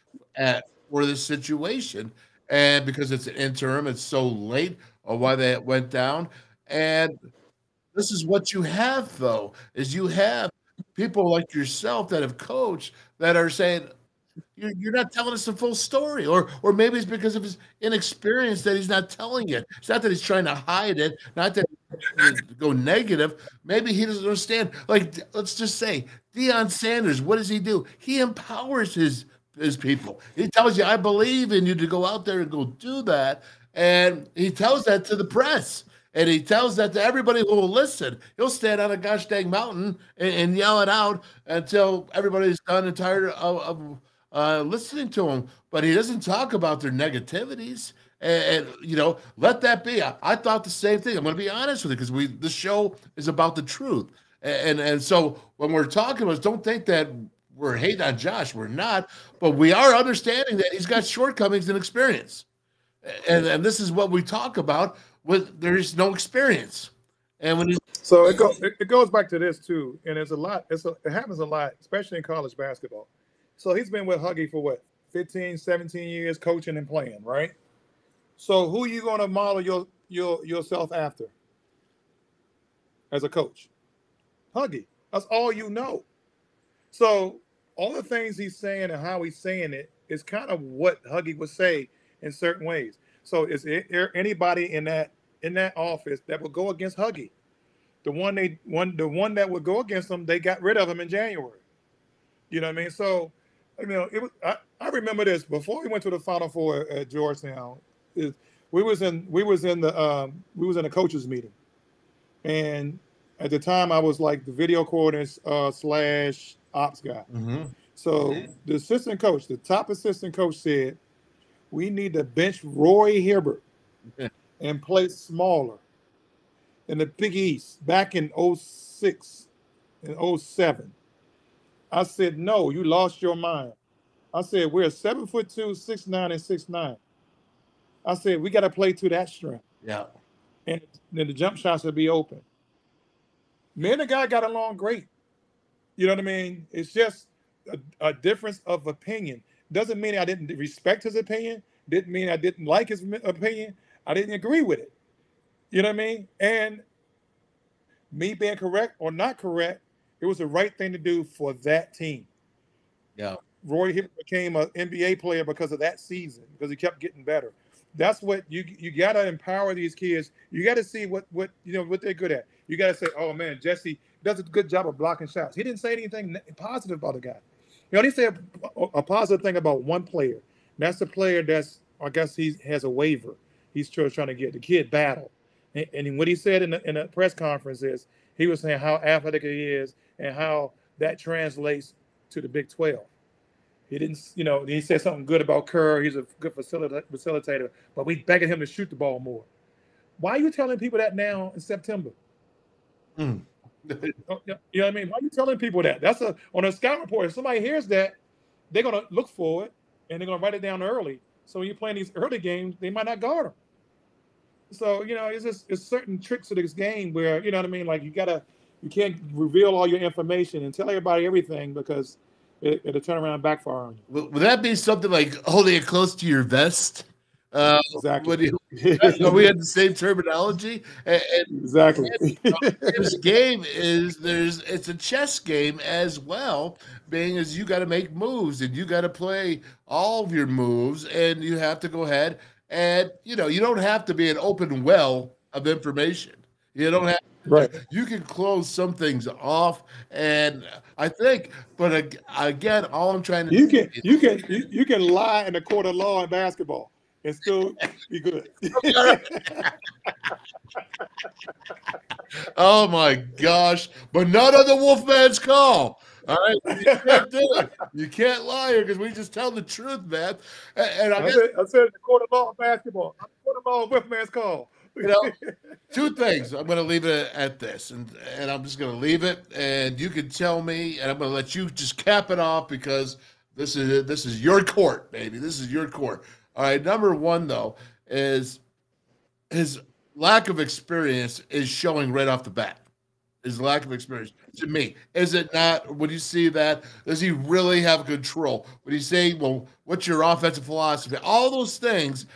for this situation, and because it's an interim, it's so late, or why they went down. And this is what you have, though, is you have people like yourself that have coached that are saying, you're not telling us the full story. Or maybe it's because of his inexperience that he's not telling it. It's not that he's trying to hide it, not that he's go negative. Maybe he doesn't understand. Like, let's just say, Deion Sanders, what does he do? He empowers his people. He tells you, I believe in you to go out there and go do that. And he tells that to the press. And he tells that to everybody who will listen. He'll stand on a gosh dang mountain and yell it out until everybody's done and tired of listening to him. But he doesn't talk about their negativities. And you know, let that be. I thought the same thing. I'm going to be honest with you because this show is about the truth. And so when we're talking about, don't think that we're hating on Josh. We're not. But we are understanding that he's got shortcomings in experience. And this is what we talk about. There's no experience, and when
so it goes back to this too, and there's a lot. It happens a lot, especially in college basketball. So he's been with Huggy for what, 15, 17 years, coaching and playing, right? So who are you going to model yourself after as a coach? Huggy. That's all you know. So all the things he's saying and how he's saying it is kind of what Huggy would say in certain ways. So is there anybody in that office that would go against Huggy? The one that would go against him, they got rid of him in January. You know what I mean? So, you know, I remember this before we went to the Final Four at Georgetown. We was in a coaches meeting, and at the time I was like the video coordinator / ops guy.
Mm-hmm.
So the assistant coach, the top assistant coach said, we need to bench Roy Hibbert and play smaller in the Big East back in 06 and 07. I said, no, you lost your mind. I said, we're 7'2", 6'9", and 6'9". I said, we got to play to that strength.
Yeah.
And then the jump shots will be open. Me and the guy got along great. You know what I mean? It's just a difference of opinion. Doesn't mean I didn't respect his opinion. Didn't mean I didn't like his opinion. I didn't agree with it. You know what I mean? And me being correct or not correct, it was the right thing to do for that team.
Yeah.
Roy Hibbert became an NBA player because of that season, because he kept getting better. That's what you got to empower these kids. You got to see what they're good at. You got to say, oh man, Jesse does a good job of blocking shots. He didn't say anything positive about the guy. He only said a positive thing about one player. That's the player I guess he has a waiver. He's trying to get the kid battle. And what he said in the press conference is he was saying how athletic he is and how that translates to the Big 12. He didn't, he said something good about Kerr. He's a good facilitator, but we begging him to shoot the ball more. Why are you telling people that now in September?
Mm.
You know what I mean? Why are you telling people that? That's on a scout report. If somebody hears that, they're going to look for it and they're going to write it down early. So when you're playing these early games, they might not guard them. So, it's certain tricks to this game where, you know what I mean? Like you can't reveal all your information and tell everybody everything because it'll turn around and backfire on you.
Would that be something like holding it close to your vest?
Exactly.
We had the same terminology.
Exactly.
This game it's a chess game as well, being as you got to make moves and you got to play all of your moves and you have to go ahead and you don't have to be an open well of information. You don't have
right.
You can close some things off, and I think. But again, all I'm trying to
you can lie in the court of law in basketball and still be good.
Oh my gosh! But none of the Wolfman's call. All right, you can't do it. You can't lie here because we just tell the truth, man. And
I said the court of law of basketball. The court of law of Wolfman's call.
You know, two things. I'm going to leave it at this, and I'm just going to leave it. And you can tell me, and I'm going to let you just cap it off because this is your court, baby. This is your court. All right. Number one, though, is his lack of experience is showing right off the bat. His lack of experience to me. Is it not? When you see that, does he really have control? When you say, well, what's your offensive philosophy? All those things,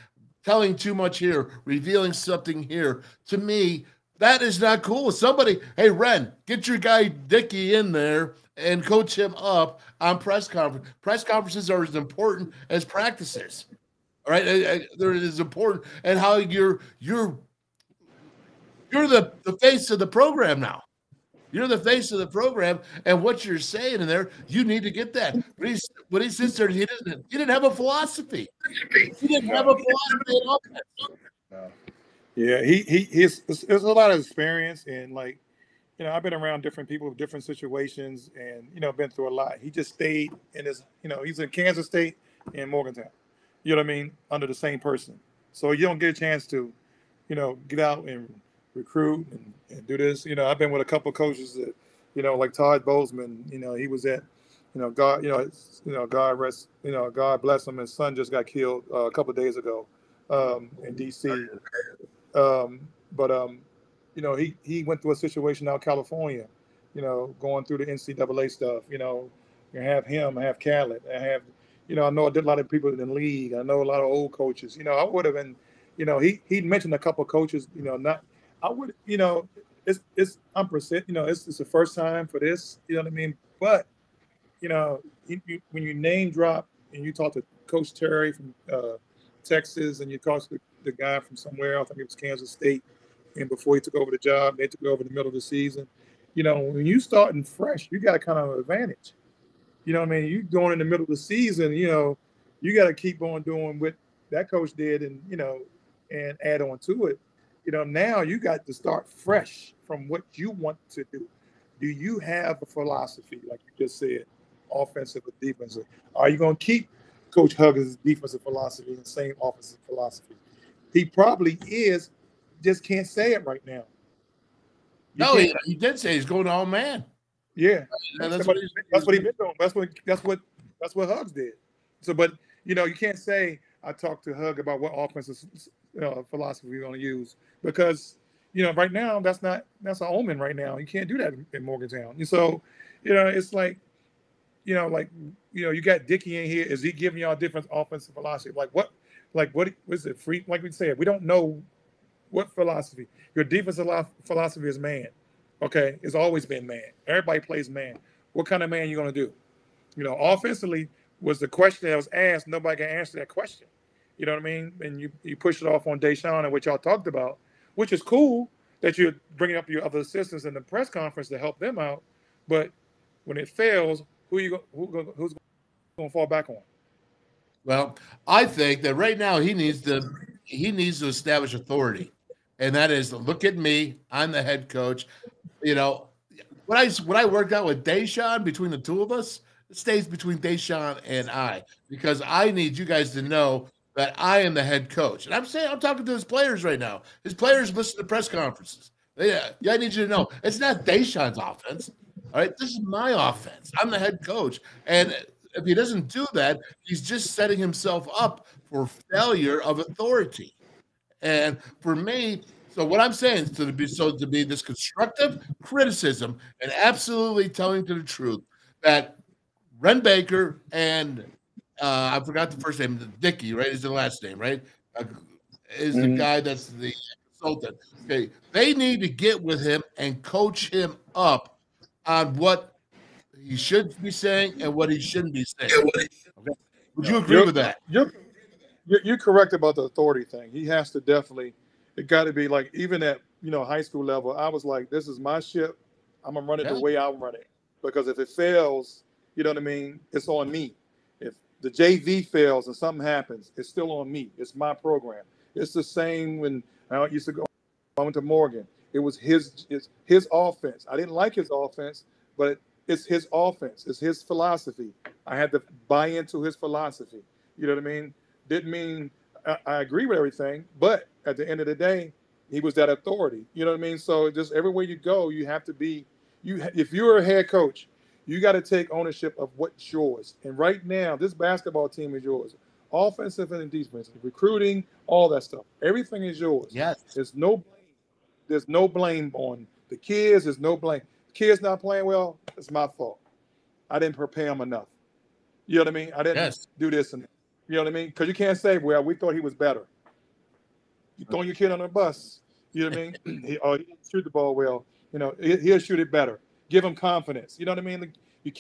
telling too much here, revealing something here. To me, that is not cool. Somebody, hey, Ren, get your guy Dickey in there and coach him up on press conference. Press conferences are as important as practices. All right, they're as important. And how you're the face of the program now. You're the face of the program, and what you're saying in there, you need to get that. When he sits there, he didn't have a philosophy. He didn't have a philosophy at all.
Yeah, he's there's a lot of experience, and like, you know, I've been around different people with different situations, and you know, been through a lot. He just stayed in his, you know, he's in Kansas State and Morgantown. You know what I mean? Under the same person, so you don't get a chance to, you know, get out and recruit and do this. You know, I've been with a couple of coaches that, you know, like Todd Bozeman. You know, he was at, you know, God bless him. His son just got killed a couple of days ago in D.C. You know, he went through a situation out in California. You know, going through the NCAA stuff. You know, you have him, I have Khaled, I have, you know, I know a lot of people in the league. I know a lot of old coaches. You know, I would have been, you know, he mentioned a couple of coaches. You know, not. I would, you know, it's unprecedented. You know, it's the first time for this. You know what I mean? But, you know, when you name drop and you talk to Coach Terry from Texas, and you talk to the guy from somewhere, I think it was Kansas State, and before he took over the job, they took over in the middle of the season. You know, when you starting fresh, you got kind of an advantage. You know what I mean? You going in the middle of the season, you know, you got to keep on doing what that coach did, and you know, and add on to it. You know, now you got to start fresh from what you want to do. Do you have a philosophy, like you just said, offensive or defensive? Are you going to keep Coach Huggins' defensive philosophy and same offensive philosophy? He probably is, just can't say it right now.
He did say he's going all man.
Yeah, that's what he's been doing. That's what Hugs did. So, but you know, you can't say I talked to Hug about what offensive philosophy we're going to use, because you know, right now that's an omen right now. You can't do that in Morgantown. And so, you know, it's like, you know, you got Dickey in here. Is he giving y'all different offensive philosophy? What is it? Free? Like we said, we don't know what philosophy. Your defensive philosophy is man. Okay, it's always been man. Everybody plays man. What kind of man you going to do? You know, offensively was the question that was asked. Nobody can answer that question. You know what I mean? And you push it off on Deshaun and what y'all talked about, which is cool that you're bringing up your other assistants in the press conference to help them out. But when it fails, who's going to fall back on?
Well, I think that right now he needs to establish authority, and that is, look at me. I'm the head coach. You know, when I worked out with Deshaun, between the two of us, it stays between Deshaun and I, because I need you guys to know that I am the head coach. And I'm talking to his players right now. His players listen to press conferences. I need you to know it's not Deshaun's offense. All right, this is my offense. I'm the head coach. And if he doesn't do that, he's just setting himself up for failure of authority. And for me, so what I'm saying is to be this constructive criticism and absolutely telling to the truth that Ren Baker and I forgot the first name, Dickey, right? Is the last name, right? Is the guy that's the consultant. Okay, they need to get with him and coach him up on what he should be saying and what he shouldn't be saying. Okay. Would you agree with that?
You're correct about the authority thing. He has to definitely. It got to be like, even at, you know, high school level, I was like, this is my ship. I'm gonna run it the way I run it, because if it fails, you know what I mean, it's on me. If the JV fails and something happens, it's still on me. It's my program. It's the same when I used to go I went to Morgan. It was his offense. I didn't like his offense, but it's his offense. It's his philosophy. I had to buy into his philosophy. You know what I mean? Didn't mean I agree with everything, but at the end of the day, he was that authority. You know what I mean? So just everywhere you go, you have to be if you're a head coach, you got to take ownership of what's yours. And right now, this basketball team is yours. Offensive and defensive, recruiting, all that stuff. Everything is yours.
Yes.
There's no blame on the kids. There's no blame. Kids not playing well, it's my fault. I didn't prepare them enough. You know what I mean? I didn't do this and that. You know what I mean? Because you can't say, well, we thought he was better. You throw your kid on the bus. You know what I mean? He didn't shoot the ball well. You know, he'll shoot it better. Give him confidence. You know what I mean? You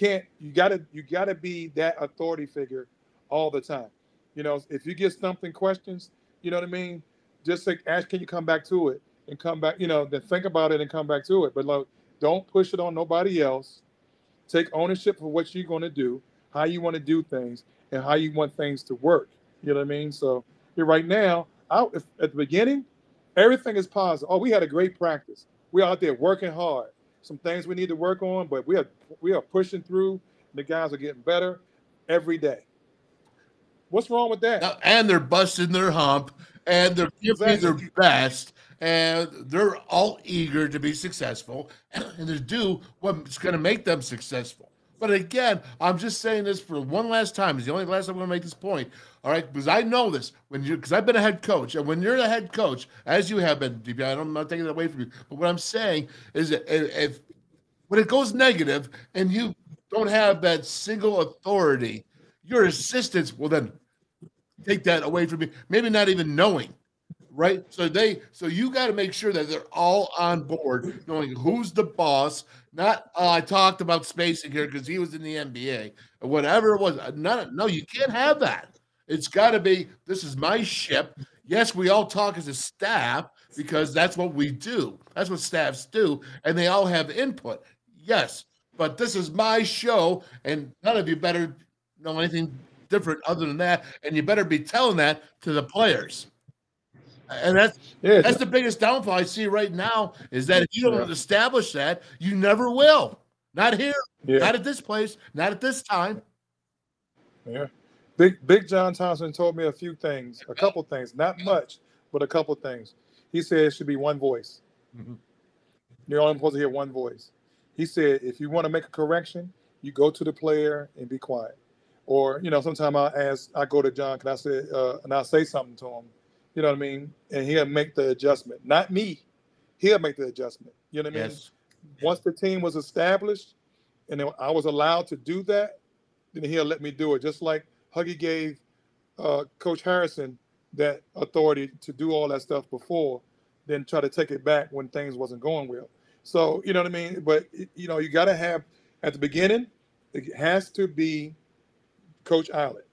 gotta be that authority figure all the time. You know, if you get stumped in questions, you know what I mean? Just like ask, can you come back to it and come back, you know, then think about it and come back to it. But like, don't push it on nobody else. Take ownership for what you're going to do, how you want to do things, and how you want things to work. You know what I mean? So right now, at the beginning, everything is positive. Oh, we had a great practice. We're out there working hard. Some things we need to work on, but we are pushing through. The guys are getting better every day. What's wrong with that?
And they're busting their hump, and they're giving their best, and they're all eager to be successful, and they do what's going to make them successful. But again, I'm just saying this for one last time. It's the only last time I'm going to make this point. All right, because I know this because I've been a head coach, and when you're the head coach, as you have been, DP, I'm not taking it away from you. But what I'm saying is that if when it goes negative and you don't have that single authority, your assistants will then take that away from you. Maybe not even knowing. Right, so you got to make sure that they're all on board, knowing who's the boss. Not I talked about spacing here because he was in the NBA or whatever it was. No, you can't have that. It's got to be this is my ship. Yes, we all talk as a staff because that's what we do. That's what staffs do, and they all have input. Yes, but this is my show, and none of you better know anything different other than that, and you better be telling that to the players. And that's the biggest downfall I see right now is that if you don't establish that, you never will. Not here, not at this place, not at this time.
Yeah. Big John Thompson told me a couple things, not much, but a couple things. He said it should be one voice. Mm-hmm. You're only supposed to hear one voice. He said if you want to make a correction, you go to the player and be quiet. Or, you know, sometimes I go to John, and I'll say something to him. You know what I mean? And he'll make the adjustment. Not me. He'll make the adjustment. You know what I mean? Once the team was established and I was allowed to do that, then he'll let me do it. Just like Huggy gave Coach Harrison that authority to do all that stuff before, then try to take it back when things wasn't going well. So, you know what I mean? But, you know, you got to have, at the beginning, it has to be Coach Eilert.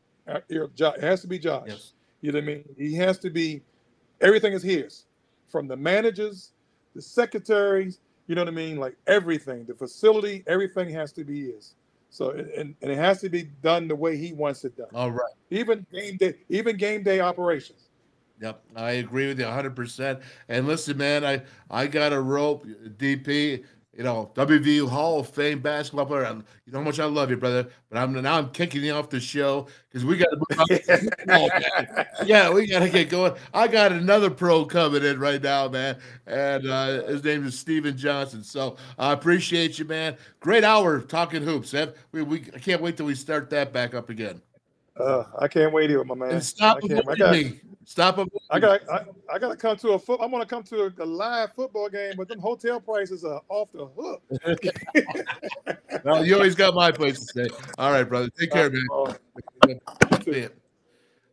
It has to be Josh. Yes. You know what I mean? He has to be, everything is his. From the managers, the secretaries, you know what I mean? Like everything, the facility, everything has to be his. So, and it has to be done the way he wants it done.
All right.
Even game day operations.
Yep, I agree with you 100%. And listen, man, I got a rope, DP. You know, WVU Hall of Fame basketball player. You know how much I love you, brother. But I'm kicking you off the show because we got to move on. Yeah, we got to get going. I got another pro coming in right now, man, and his name is Steven Johnson. So I appreciate you, man. Great hour talking hoops. I can't wait till we start that back up again.
I can't wait either, my man.
And stop avoiding me. Stop avoiding.
I gotta come to I want to come to a live football game, but them hotel prices are off the hook.
Well, you always got my place to stay. All right, brother. Take care, man.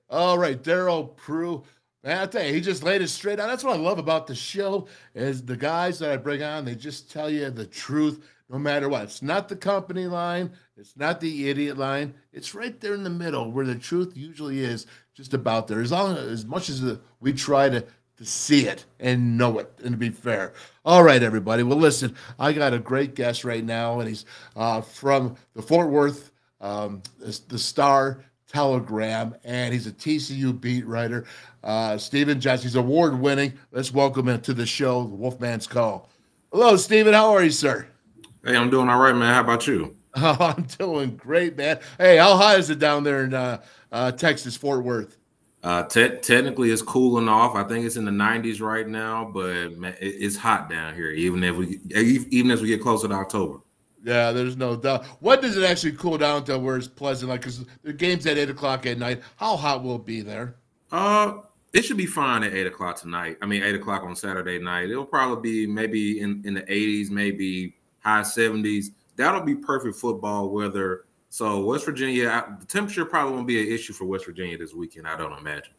All right, Daryl Prue. Man, I tell you, he just laid it straight out. That's what I love about the show is the guys that I bring on, they just tell you the truth no matter what. It's not the company line. It's not the idiot line. It's right there in the middle where the truth usually is just about there. As much as we try to see it and know it and to be fair. All right, everybody. Well, listen, I got a great guest right now, and he's from the Fort Worth, the Star Telegram, and he's a TCU beat writer. Stephen Johnson, he's award-winning. Let's welcome him to the show, the Wolfman's Call. Hello, Stephen. How are you, sir?
Hey, I'm doing all right, man. How about you?
Oh, I'm doing great, man. Hey, how hot is it down there in Texas, Fort Worth?
Technically, it's cooling off. I think it's in the 90s right now, but man, it's hot down here, even as we get closer to October.
Yeah, there's no doubt. When does it actually cool down to where it's pleasant? Like, because the game's at 8 o'clock at night. How hot will it be there?
It should be fine at 8 o'clock tonight. I mean, 8 o'clock on Saturday night. It'll probably be maybe in the 80s, maybe high 70s. That'll be perfect football weather. So West Virginia, the temperature probably won't be an issue for West Virginia this weekend, I don't imagine.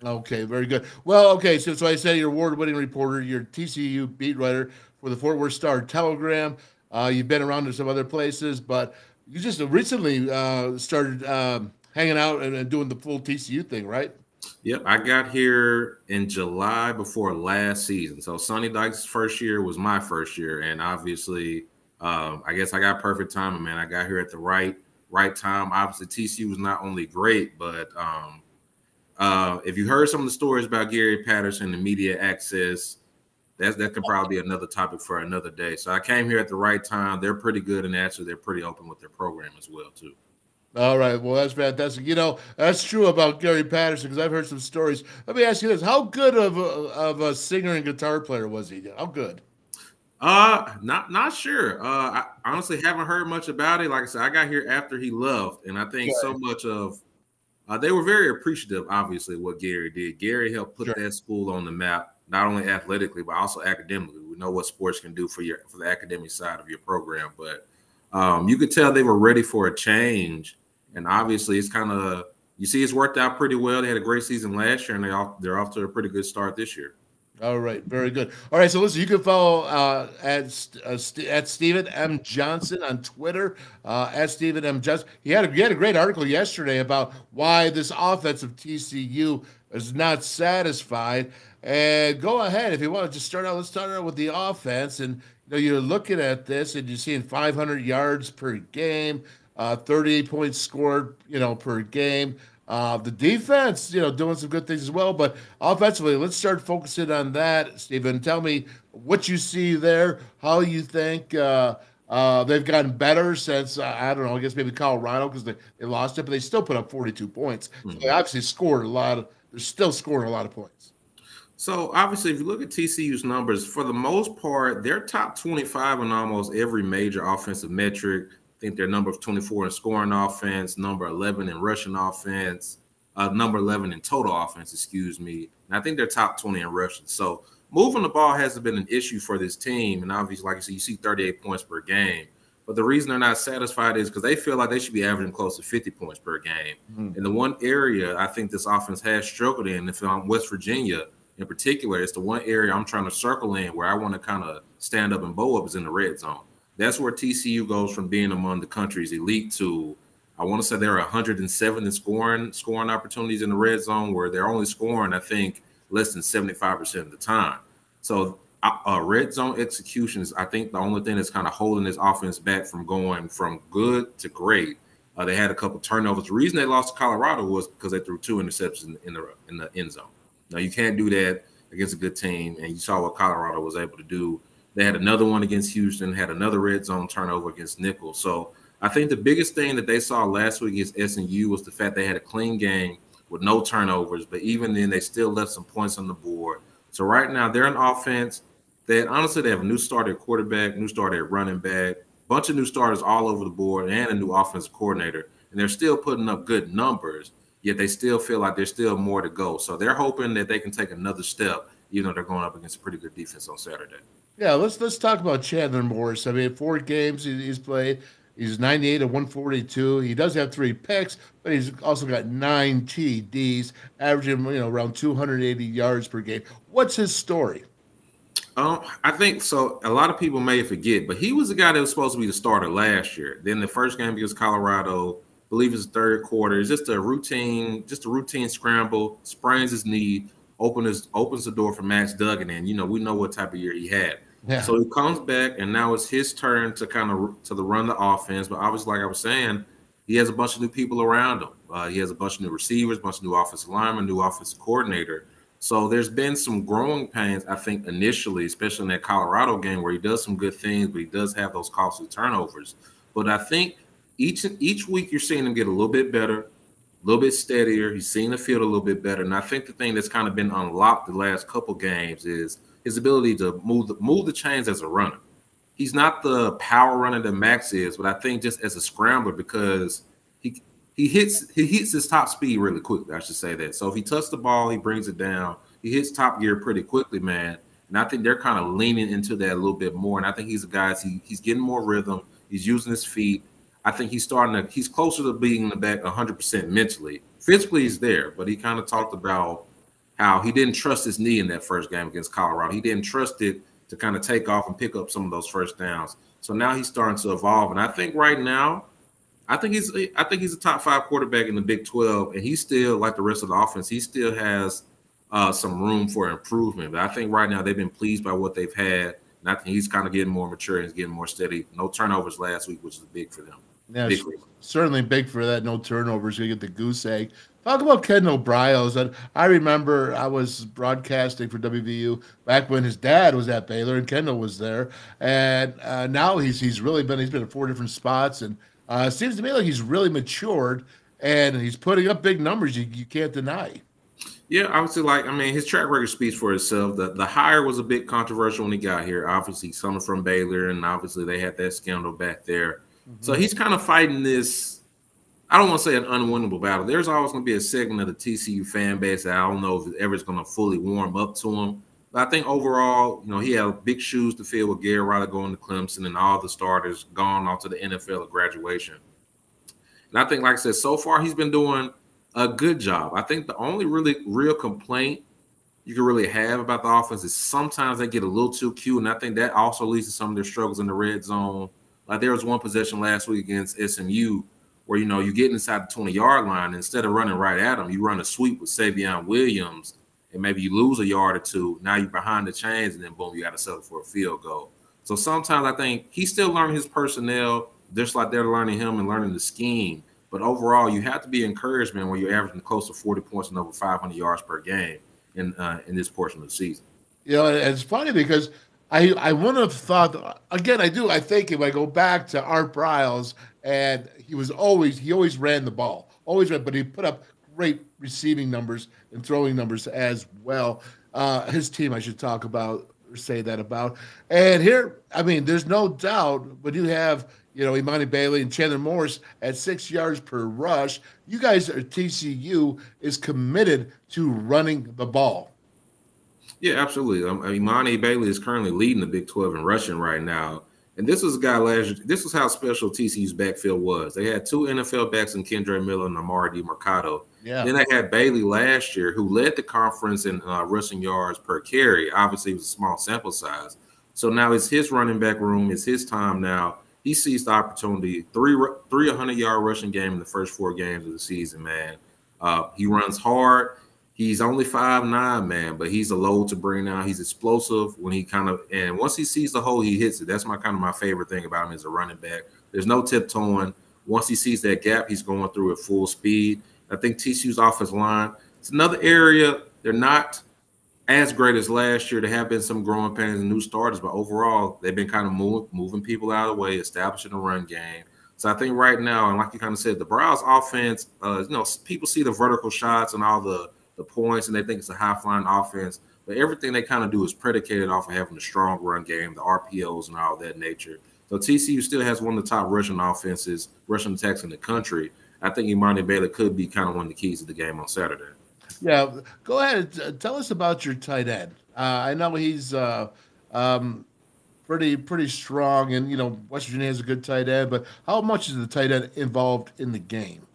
Okay, very good. Well, okay, so I said you're award-winning reporter. You're TCU beat writer for the Fort Worth Star-Telegram. You've been around to some other places, but you just recently started hanging out and doing the full TCU thing, right?
Yep, I got here in July before last season. So Sonny Dykes' first year was my first year, and obviously I guess I got perfect timing, man. I got here at the right time. Obviously, TCU was not only great, but if you heard some of the stories about Gary Patterson and media access, that could probably be another topic for another day. So I came here at the right time. They're pretty good, and actually they're pretty open with their program as well, too.
All right. Well, that's fantastic. You know, that's true about Gary Patterson because I've heard some stories. Let me ask you this. How good of a singer and guitar player was he? How good?
Not sure. I honestly haven't heard much about it. Like I said, I got here after he left, and I think so much of they were very appreciative, obviously, what Gary did. Gary helped put that school on the map, not only athletically, but also academically. We know what sports can do for the academic side of your program, but you could tell they were ready for a change. And obviously, it's kind of it's worked out pretty well. They had a great season last year, and they're off to a pretty good start this year.
All right, very good. All right, so listen, you can follow at Stephen M. Johnson on Twitter, at Stephen M. Johnson. He had a great article yesterday about why this offense of TCU is not satisfied. And go ahead if you want to just start out. Let's start out with the offense. And you're looking at this, and you're seeing 500 yards per game, 38 points scored, per game. The defense, doing some good things as well. But offensively, let's start focusing on that. Stephen, tell me what you see there, how you think they've gotten better since, I don't know, I guess maybe Colorado because they lost it, but they still put up 42 points. So they obviously scored they're still scoring a lot of points.
So obviously, if you look at TCU's numbers, for the most part, they're top 25 in almost every major offensive metric. I think they're number 24 in scoring offense, number 11 in rushing offense, number 11 in total offense, excuse me. And I think they're top 20 in rushing. So moving the ball hasn't been an issue for this team. And obviously, like I said, you see 38 points per game. But the reason they're not satisfied is because they feel like they should be averaging close to 50 points per game. And the one area I think this offense has struggled in, if I'm West Virginia in particular, it's the one area I'm trying to circle in where I want to kind of stand up and bow up is in the red zone. That's where TCU goes from being among the country's elite to, I want to say they're 107 in scoring opportunities in the red zone, where they're only scoring, I think, less than 75% of the time. So red zone execution is, I think, the only thing that's kind of holding this offense back from going from good to great. They had a couple turnovers. The reason they lost to Colorado was because they threw 2 interceptions in the end zone. Now, you can't do that against a good team, and you saw what Colorado was able to do. They had another one against Houston, had another red zone turnover against Nicholls. So I think the biggest thing that they saw last week against SMU was the fact they had a clean game with no turnovers, but even then they still left some points on the board. So right now they're an offense that honestly they have a new starter at quarterback, new starter at running back, bunch of new starters all over the board, and a new offensive coordinator, and they're still putting up good numbers, yet they still feel like there's still more to go. So they're hoping that they can take another step, even though they're going up against a pretty good defense on Saturday.
Yeah, let's talk about Chandler Morris. I mean, 4 games he's played. He's 98 and 142. He does have 3 picks, but he's also got 9 TDs, averaging around 280 yards per game. What's his story?
I think so. A lot of people may forget, but he was the guy that was supposed to be the starter last year. Then the first game against Colorado, I believe it's the third quarter. It's just a routine scramble. Sprains his knee, opens the door for Max Duggan, and we know what type of year he had. Yeah. So he comes back, and now it's his turn to run the offense. But obviously, like I was saying, he has a bunch of new people around him. He has a bunch of new receivers, a bunch of new offensive linemen, new offensive coordinator. So there's been some growing pains, I think, initially, especially in that Colorado game where he does some good things, but he does have those costly turnovers. But I think each week you're seeing him get a little bit better, a little bit steadier. He's seeing the field a little bit better. And I think the thing that's kind of been unlocked the last couple games is his ability to move the chains as a runner. He's not the power runner that Max is, but I think just as a scrambler, because he hits his top speed really quickly. I should say that. So if he touches the ball, he brings it down. He hits top gear pretty quickly, man. And I think they're kind of leaning into that a little bit more. And I think he's a guy. He's getting more rhythm. He's using his feet. I think he's closer to being the back 100% mentally. Physically, he's there, but he kind of talked about how he didn't trust his knee in that first game against Colorado. He didn't trust it to kind of take off and pick up some of those first downs. So now he's starting to evolve. And I think right now, I think he's a top 5 quarterback in the Big 12, and he's still, like the rest of the offense, he still has some room for improvement. But I think right now they've been pleased by what they've had, and I think he's kind of getting more mature and he's getting more steady. No turnovers last week, which is big for them.
Yeah, certainly big for that. No turnovers. You get the goose egg. Talk about Kendall Briles. And I remember I was broadcasting for WVU back when his dad was at Baylor and Kendall was there. And now he's been in 4 different spots, and it seems to me like he's really matured and he's putting up big numbers. You can't deny.
Yeah, obviously, his track record speaks for itself. The hire was a bit controversial when he got here. Obviously, he's coming from Baylor, and obviously they had that scandal back there. Mm-hmm. So he's kind of fighting this, I don't want to say an unwinnable battle. There's always going to be a segment of the TCU fan base that I don't know if it ever is going to fully warm up to him. But I think overall, he had big shoes to fill with Gary Riley going to Clemson and all the starters gone off to the NFL at graduation. And I think, like I said, so far he's been doing a good job. I think the only real complaint you can really have about the offense is sometimes they get a little too cute, and I think that also leads to some of their struggles in the red zone. Like there was one possession last week against SMU where, you get inside the 20-yard line, and instead of running right at them, you run a sweep with Savion Williams, and maybe you lose a yard or two. Now you're behind the chains, and then boom, you got to settle for a field goal. So sometimes I think he's still learning his personnel, just like they're learning him and learning the scheme. But overall, you have to be encouraged, man, when you're averaging close to 40 points and over 500 yards per game in this portion of the season.
It's funny because I wouldn't have thought, again, I think if I go back to Art Briles, and he always ran the ball, but he put up great receiving numbers and throwing numbers as well. His team, I should talk about or say that about. And here, there's no doubt, but you have, Imani Bailey and Chandler Morris at 6 yards per rush. You guys TCU is committed to running the ball.
Yeah, absolutely. Imani Bailey is currently leading the Big 12 in rushing right now. And this was a guy last year. This was how special TCU's backfield was. They had 2 NFL backs in Kendre Miller and Amari DiMercato. Yeah. Then they had Bailey last year, who led the conference in rushing yards per carry. Obviously, it was a small sample size. So now it's his running back room. It's his time now. He sees the opportunity. 3 100-yard rushing game in the first 4 games of the season, man. He runs hard. He's only 5'9", man, but he's a load to bring down. He's explosive when and once he sees the hole, he hits it. That's my favorite thing about him as a running back. There's no tiptoeing. Once he sees that gap, he's going through at full speed. I think TCU's offensive line, it's another area. They're not as great as last year. There have been some growing pains and new starters, but overall, they've been kind of moving people out of the way, establishing a run game. So I think right now, and like you kind of said, the Browns offense, people see the vertical shots and all the points, and they think it's a high-flying offense. But everything they kind of do is predicated off of having a strong run game, the RPOs and all that nature. So TCU still has one of the top rushing attacks in the country. I think Imani Bailey could be kind of one of the keys to the game on Saturday.
Yeah, go ahead. Tell us about your tight end. I know he's pretty strong, and West Virginia has a good tight end. But how much is the tight end involved in the game?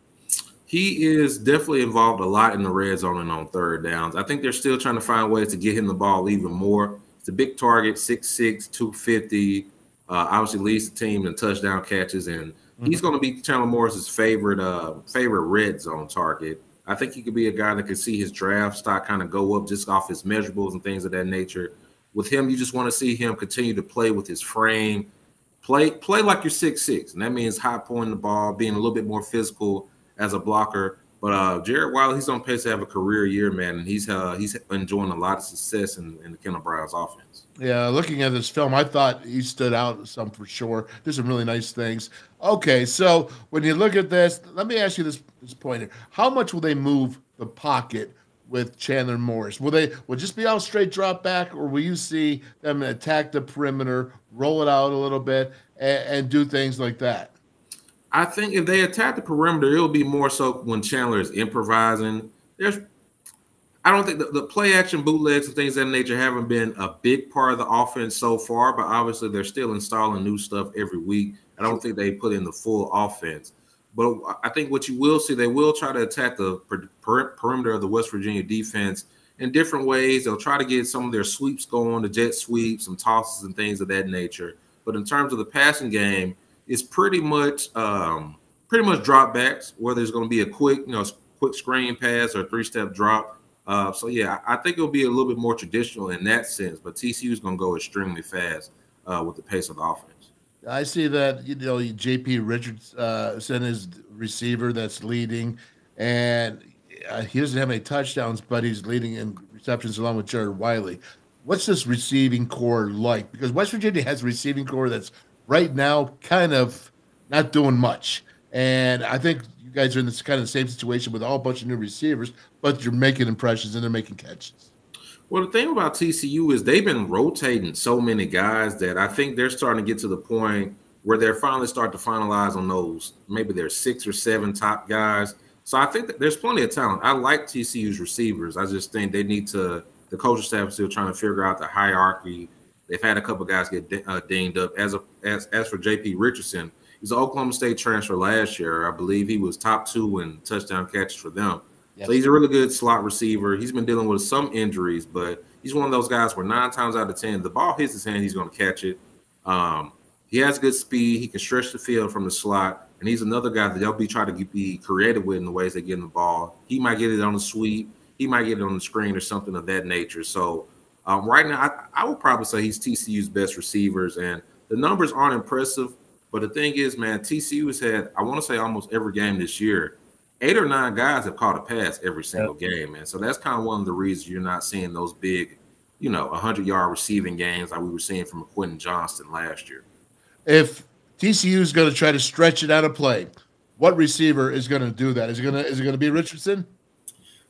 He is definitely involved a lot in the red zone and on third downs. I think they're still trying to find ways to get him the ball even more. It's a big target, 6'6", 250. Obviously leads the team in touchdown catches, and he's going to be Chandler Morris's favorite red zone target. I think he could be a guy that could see his draft stock kind of go up just off his measurables and things of that nature. With him, you just want to see him continue to play with his frame, play like you're 6'6", and that means high pointing the ball, being a little bit more physical as a blocker. But Jared Wiley, he's on pace to have a career year, man, and he's enjoying a lot of success in the Kendall Browns offense.
Yeah, looking at this film, I thought he stood out some for sure. There's some really nice things. Okay, so when you look at this, let me ask you this point here. How much will they move the pocket with Chandler Morris? Will just be out straight drop back, or will you see them attack the perimeter, roll it out a little bit, and do things like that?
I think if they attack the perimeter, it'll be more so when Chandler is improvising. I don't think the play action bootlegs and things of that nature haven't been a big part of the offense so far, but obviously they're still installing new stuff every week. I don't think they put in the full offense. But I think what you will see, they will try to attack the perimeter of the West Virginia defense in different ways. They'll try to get some of their sweeps going, the jet sweeps, some tosses and things of that nature. But in terms of the passing game, it's pretty much drop backs, whether it's going to be a quick screen pass or a three-step drop. So yeah, I think it'll be a little bit more traditional in that sense. But TCU is going to go extremely fast with the pace of the offense.
I see that J.P. Richardson is receiver that's leading, and he doesn't have any touchdowns, but he's leading in receptions along with Jared Wiley. What's this receiving core like? Because West Virginia has a receiving core that's right now kind of not doing much. And I think you guys are in this kind of same situation with a whole bunch of new receivers, but you're making impressions and they're making catches.
Well, the thing about TCU is they've been rotating so many guys that I think they're starting to get to the point where they're finally starting to finalize on those, maybe their 6 or 7 top guys. So I think that there's plenty of talent. I like TCU's receivers. I just think they need to – the coaching staff is still trying to figure out the hierarchy. They've had a couple of guys get dinged up. As for J.P. Richardson, he's an Oklahoma State transfer last year. I believe he was top 2 in touchdown catches for them. Yes. So he's a really good slot receiver. He's been dealing with some injuries, but he's one of those guys where 9 times out of 10, the ball hits his hand, he's going to catch it. He has good speed. He can stretch the field from the slot, and he's another guy that they'll be trying to be creative with in the ways they get in the ball. He might get it on the sweep. He might get it on the screen or something of that nature. So right now, I would probably say he's TCU's best receivers, and the numbers aren't impressive. But the thing is, man, TCU has had, I want to say almost every game this year, 8 or 9 guys have caught a pass every single game, man. So that's kind of one of the reasons you're not seeing those big, 100-yard receiving games like we were seeing from Quentin Johnston last year.
If TCU is going to try to stretch it out of play, what receiver is going to do that? Is it going to be Richardson?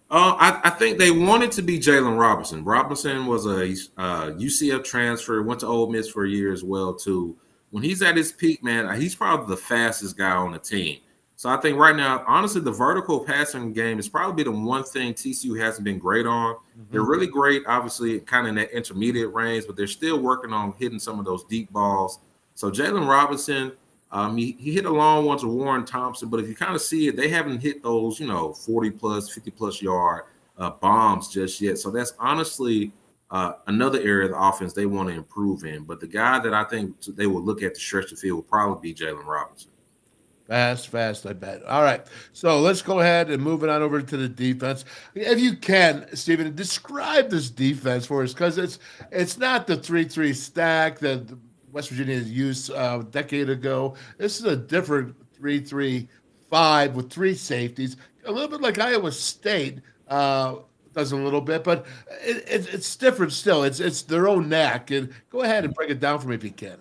I think they wanted to be Jalen Robinson. Robinson was a UCF transfer, went to Ole Miss for a year as well, too. When he's at his peak, man, he's probably the fastest guy on the team. So I think right now, honestly, the vertical passing game is probably the one thing TCU hasn't been great on. Mm-hmm. They're really great, obviously, kind of in that intermediate range, but they're still working on hitting some of those deep balls. So Jalen Robinson, he hit a long one to Warren Thompson, but if you kind of see it, they haven't hit those, 40-plus, 50-plus yard bombs just yet. So that's honestly another area of the offense they want to improve in. But the guy that I think they will look at to stretch the field will probably be Jalen Robinson.
Fast, I bet. All right, so let's go ahead and move it on over to the defense. If you can, Stephen, describe this defense for us, because it's not the 3-3 stack that West Virginia used a decade ago. This is a different 3-3-5 with 3 safeties, a little bit like Iowa State does a little bit, but it's different still. It's their own knack. And go ahead and break it down for me if you can.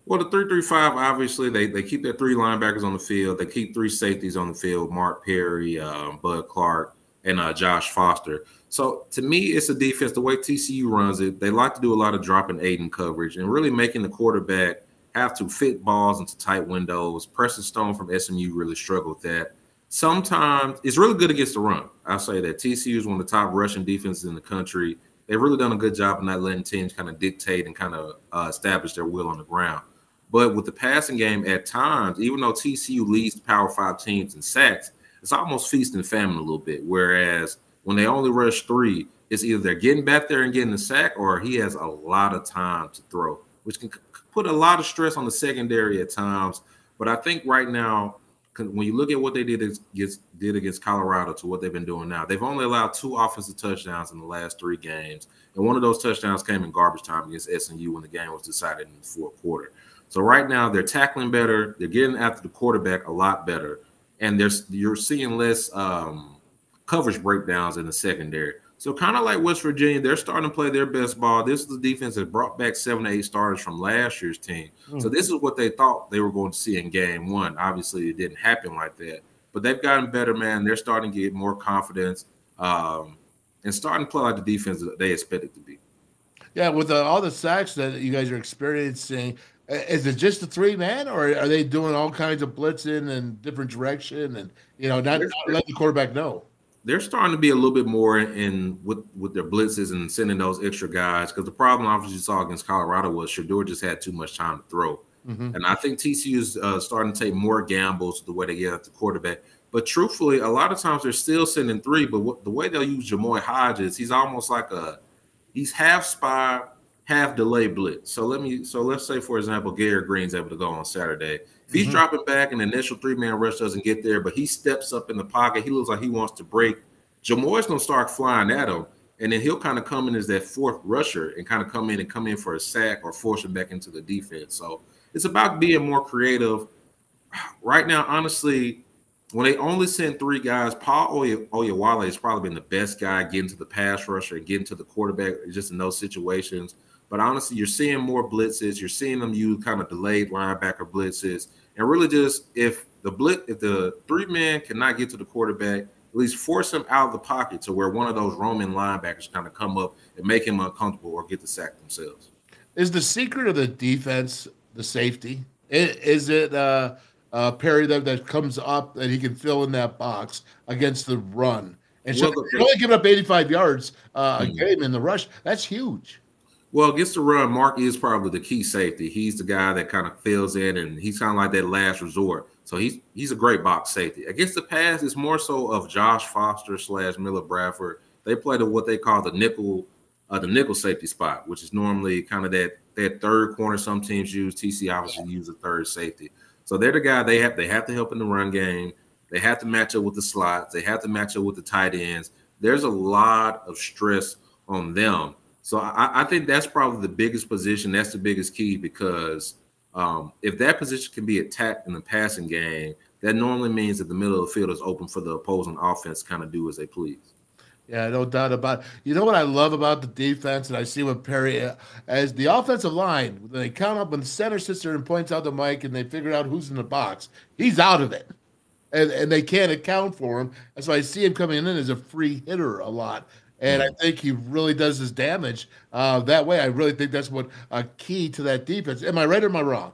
Well, the 3-3-5, obviously, they keep their 3 linebackers on the field. They keep 3 safeties on the field, Mark Perry, Bud Clark, and Josh Foster. So, to me, it's a defense, the way TCU runs it, they like to do a lot of drop and aid coverage and really making the quarterback have to fit balls into tight windows. Preston Stone from SMU really struggled with that. Sometimes it's really good against the run. I'll say that. TCU is one of the top rushing defenses in the country. They've really done a good job of not letting teams kind of dictate and kind of establish their will on the ground. But with the passing game, at times, even though TCU leads the Power 5 teams in sacks, it's almost feast and famine a little bit. Whereas when they only rush 3, it's either they're getting back there and getting the sack, or he has a lot of time to throw, which can put a lot of stress on the secondary at times. But I think right now, when you look at what they did against Colorado to what they've been doing now, they've only allowed 2 offensive touchdowns in the last 3 games. And one of those touchdowns came in garbage time against SMU when the game was decided in the 4th quarter. So right now they're tackling better. They're getting after the quarterback a lot better. and you're seeing less coverage breakdowns in the secondary. So kind of like West Virginia, they're starting to play their best ball. This is the defense that brought back 7 to 8 starters from last year's team. So this is what they thought they were going to see in game one. Obviously, it didn't happen like that. But they've gotten better, man. They're starting to get more confidence and starting to play like the defense that they expected to be.
Yeah, with all the sacks that you guys are experiencing, is it just the 3-man, or are they doing all kinds of blitzing and different direction and, not let the quarterback know?
They're starting to be a little bit more in with their blitzes and sending those extra guys, because the problem obviously you saw against Colorado was Shedeur just had too much time to throw. And I think TCU is starting to take more gambles the way they get at the quarterback. But truthfully, a lot of times they're still sending 3, but the way they'll use Jamoy Hodges, he's almost like he's half spy, half delay blitz. So let's say, for example, Garrett Green's able to go on Saturday. If he's dropping back and the initial 3-man rush doesn't get there, but he steps up in the pocket, he looks like he wants to break, Jamoy's going to start flying at him, and then he'll kind of come in as that 4th rusher and kind of come in for a sack or force him back into the defense. So it's about being more creative. Right now, honestly, when they only send 3 guys, Paul Oyewale has probably been the best guy getting to the pass rusher and getting to the quarterback just in those situations. But honestly, you're seeing more blitzes. You're seeing them use kind of delayed linebacker blitzes. And really just if the 3-man cannot get to the quarterback, at least force him out of the pocket to where one of those roaming linebackers kind of come up and make him uncomfortable or get the sack themselves.
Is the secret of the defense the safety? Is it Perry that comes up that he can fill in that box against the run? And so they're only giving up 85 yards a game in the rush. That's huge.
Well, against the run, Mark is probably the key safety. He's the guy that kind of fills in, and he's kind of like that last resort. So he's a great box safety. Against the pass, it's more so of Josh Foster / Miller Bradford. They play what they call the nickel safety spot, which is normally kind of that 3rd corner some teams use. TC obviously use a 3rd safety. So they're the guy they have to help in the run game. They have to match up with the slots. They have to match up with the tight ends. There's a lot of stress on them. So I think that's probably the biggest position. That's the biggest key, because if that position can be attacked in the passing game, that normally means that the middle of the field is open for the opposing offense to kind of do as they please.
Yeah, no doubt about it. You know what I love about the defense, and I see what Perry, as the offensive line, when they count up, when the center sits there and points out the mic and they figure out who's in the box, he's out of it. And they can't account for him. That's why I see him coming in as a free hitter a lot. And I think he really does his damage that way. I really think that's what a key to that defense. Am I right or am I wrong?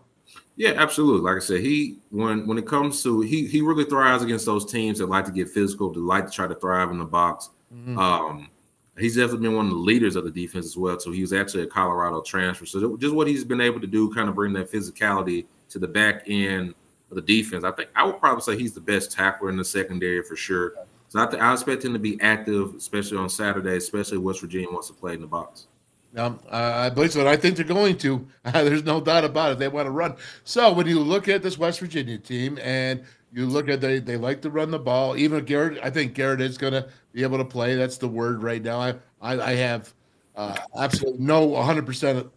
Yeah, absolutely. Like I said, when it comes to he really thrives against those teams that like to get physical, that like to try to thrive in the box. He's definitely been one of the leaders of the defense as well. So he was actually a Colorado transfer. So just what he's been able to do, kind of bring that physicality to the back end of the defense. I would probably say he's the best tackler in the secondary for sure. So I expect him to be active, especially on Saturday, especially if West Virginia wants to play in the box.
I believe so, and I think they're going to. There's no doubt about it. They want to run. So when you look at this West Virginia team and you look at they like to run the ball. Even Garrett, I think Garrett is going to be able to play. That's the word right now. I have absolutely no 100%.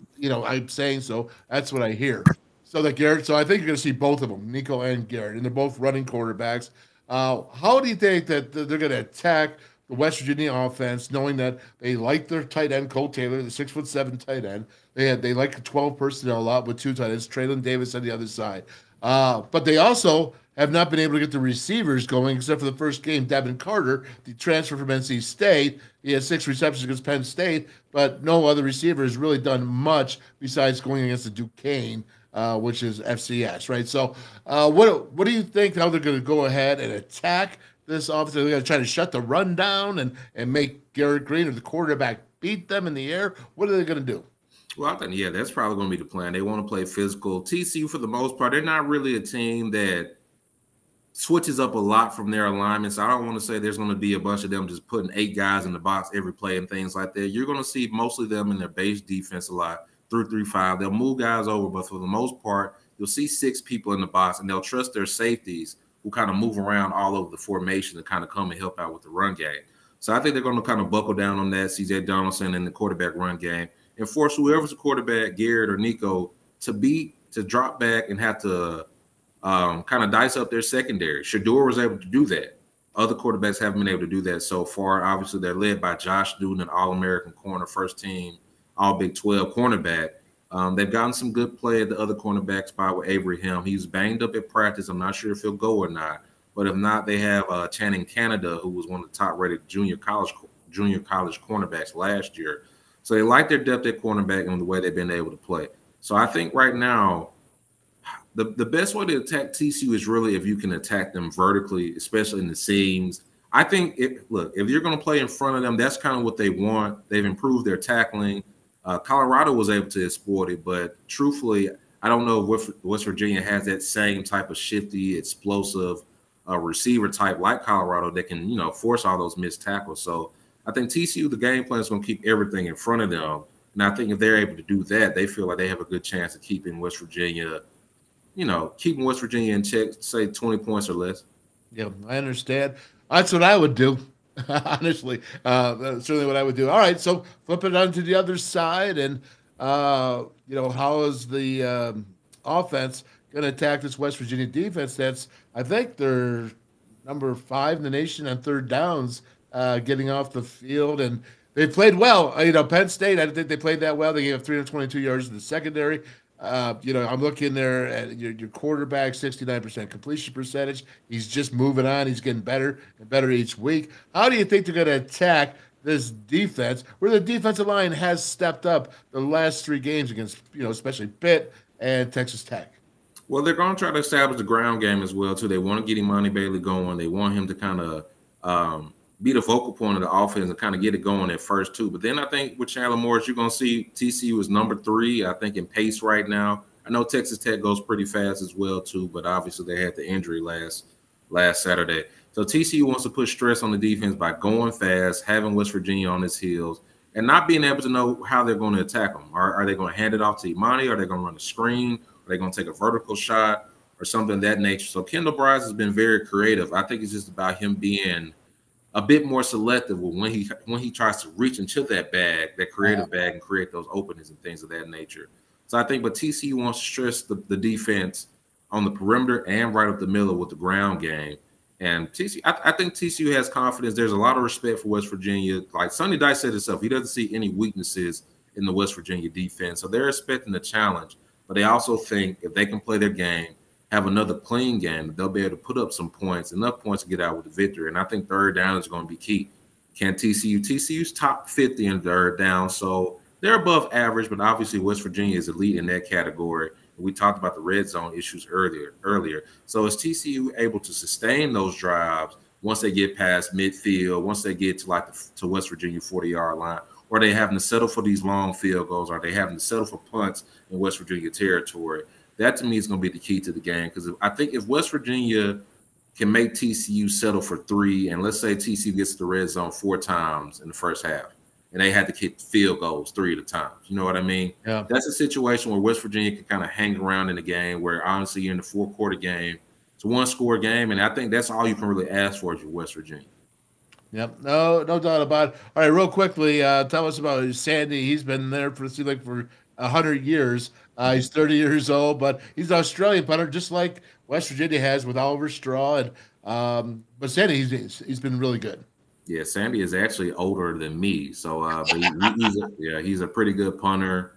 I'm saying so. That's what I hear. So I think you're going to see both of them, Nico and Garrett, and they're both running quarterbacks. How do you think that they're going to attack the West Virginia offense, knowing that they like their tight end, Cole Taylor, the 6'7" tight end? They like 12 personnel a lot with 2 tight ends, Traylon Davis on the other side. But they also have not been able to get the receivers going, except for the first game, Devin Carter, the transfer from NC State. He had 6 receptions against Penn State, but no other receiver has really done much besides going against the Duquesne, which is FCS, right? So what do you think, how they're going to go ahead and attack this offense? They're going to try to shut the run down and make Garrett Green or the quarterback beat them in the air? What are they going to do?
Well, I think, that's probably going to be the plan. They want to play physical. TCU, for the most part, they're not really a team that switches up a lot from their alignments. I don't want to say there's going to be a bunch of them just putting 8 guys in the box every play and things like that. You're going to see mostly them in their base defense a lot, 3-3-5. They'll move guys over, but for the most part, you'll see 6 people in the box, and they'll trust their safeties who kind of move around all over the formation and kind of come and help out with the run game. So I think they're going to kind of buckle down on that, CJ Donaldson and the quarterback run game, and force whoever's the quarterback, Garrett or Nico, to drop back and have to kind of dice up their secondary. Shedeur was able to do that. Other quarterbacks haven't been able to do that so far. Obviously, they're led by Josh Newton, an All-American corner, first team, All Big 12 cornerback. They've gotten some good play at the other cornerback spot with Avery Helm. He's banged up at practice. I'm not sure if he'll go or not. But if not, they have Channing Canada, who was one of the top-rated junior college cornerbacks last year. So they like their depth at cornerback and the way they've been able to play. So I think right now, the best way to attack TCU is really if you can attack them vertically, especially in the seams. I think, if you're going to play in front of them, that's kind of what they want. They've improved their tackling. Colorado was able to exploit it, but truthfully, I don't know if West Virginia has that same type of shifty, explosive receiver type like Colorado that can, force all those missed tackles. So I think TCU, the game plan is going to keep everything in front of them. And I think if they're able to do that, they feel like they have a good chance of keeping West Virginia in check, say 20 points or less.
Yeah, I understand. That's what I would do, honestly. That's certainly what I would do. All right, so flip it on to the other side, and how is the offense going to attack this West Virginia defense? I think they're number 5 in the nation on third downs, getting off the field, and they played well. Penn State, I didn't think they played that well. They gave up 322 yards in the secondary. I'm looking there at your quarterback, 69% completion percentage. He's just moving on. He's getting better and better each week. How do you think they're going to attack this defense, where the defensive line has stepped up the last 3 games against, especially Pitt and Texas Tech?
Well, they're going to try to establish the ground game as well, too. They want to get Imani Bailey going. They want him to kind of be the focal point of the offense and kind of get it going at first, too. But then I think with Chandler Morris, you're going to see TCU is number 3, I think, in pace right now. I know Texas Tech goes pretty fast as well, too, but obviously they had the injury last Saturday. So TCU wants to put stress on the defense by going fast, having West Virginia on its heels, and not being able to know how they're going to attack them. Are they going to hand it off to Imani? Are they going to run a screen? Are they going to take a vertical shot or something of that nature? So Kendall Bryce has been very creative. I think it's just about him being a bit more selective when he tries to reach into that bag, that creative bag, and create those openings and things of that nature. So I think, but TCU wants to stress the defense on the perimeter and right up the middle with the ground game. And TCU, I think TCU has confidence. There's a lot of respect for West Virginia. Like Sonny Dykes said himself, he doesn't see any weaknesses in the West Virginia defense. So they're expecting the challenge, but they also think if they can play their game, have another clean game, they'll be able to put up some points, enough points to get out with the victory. And I think third down is going to be key. TCU's top 50 in third down, so they're above average, but obviously West Virginia is elite in that category. We talked about the red zone issues earlier. So is TCU able to sustain those drives once they get past midfield, once they get to West Virginia 40-yard line? Or are they having to settle for these long field goals? Are they having to settle for punts in West Virginia territory? That, to me, is going to be the key to the game, because I think if West Virginia can make TCU settle for 3, and let's say TCU gets to the red zone 4 times in the first half, and they had to kick field goals 3 at a time. You know what I mean?
Yeah.
That's a situation where West Virginia can kind of hang around in the game, where honestly you're in the 4-quarter game. It's a 1-score game, and I think that's all you can really ask for if you're West Virginia.
Yep, no doubt about it. All right, real quickly, tell us about Sandy. He's been there for 100 years. He's 30 years old, but he's an Australian punter, just like West Virginia has with Oliver Straw. And but Sandy, he's been really good.
Yeah, Sandy is actually older than me, so but he's a pretty good punter.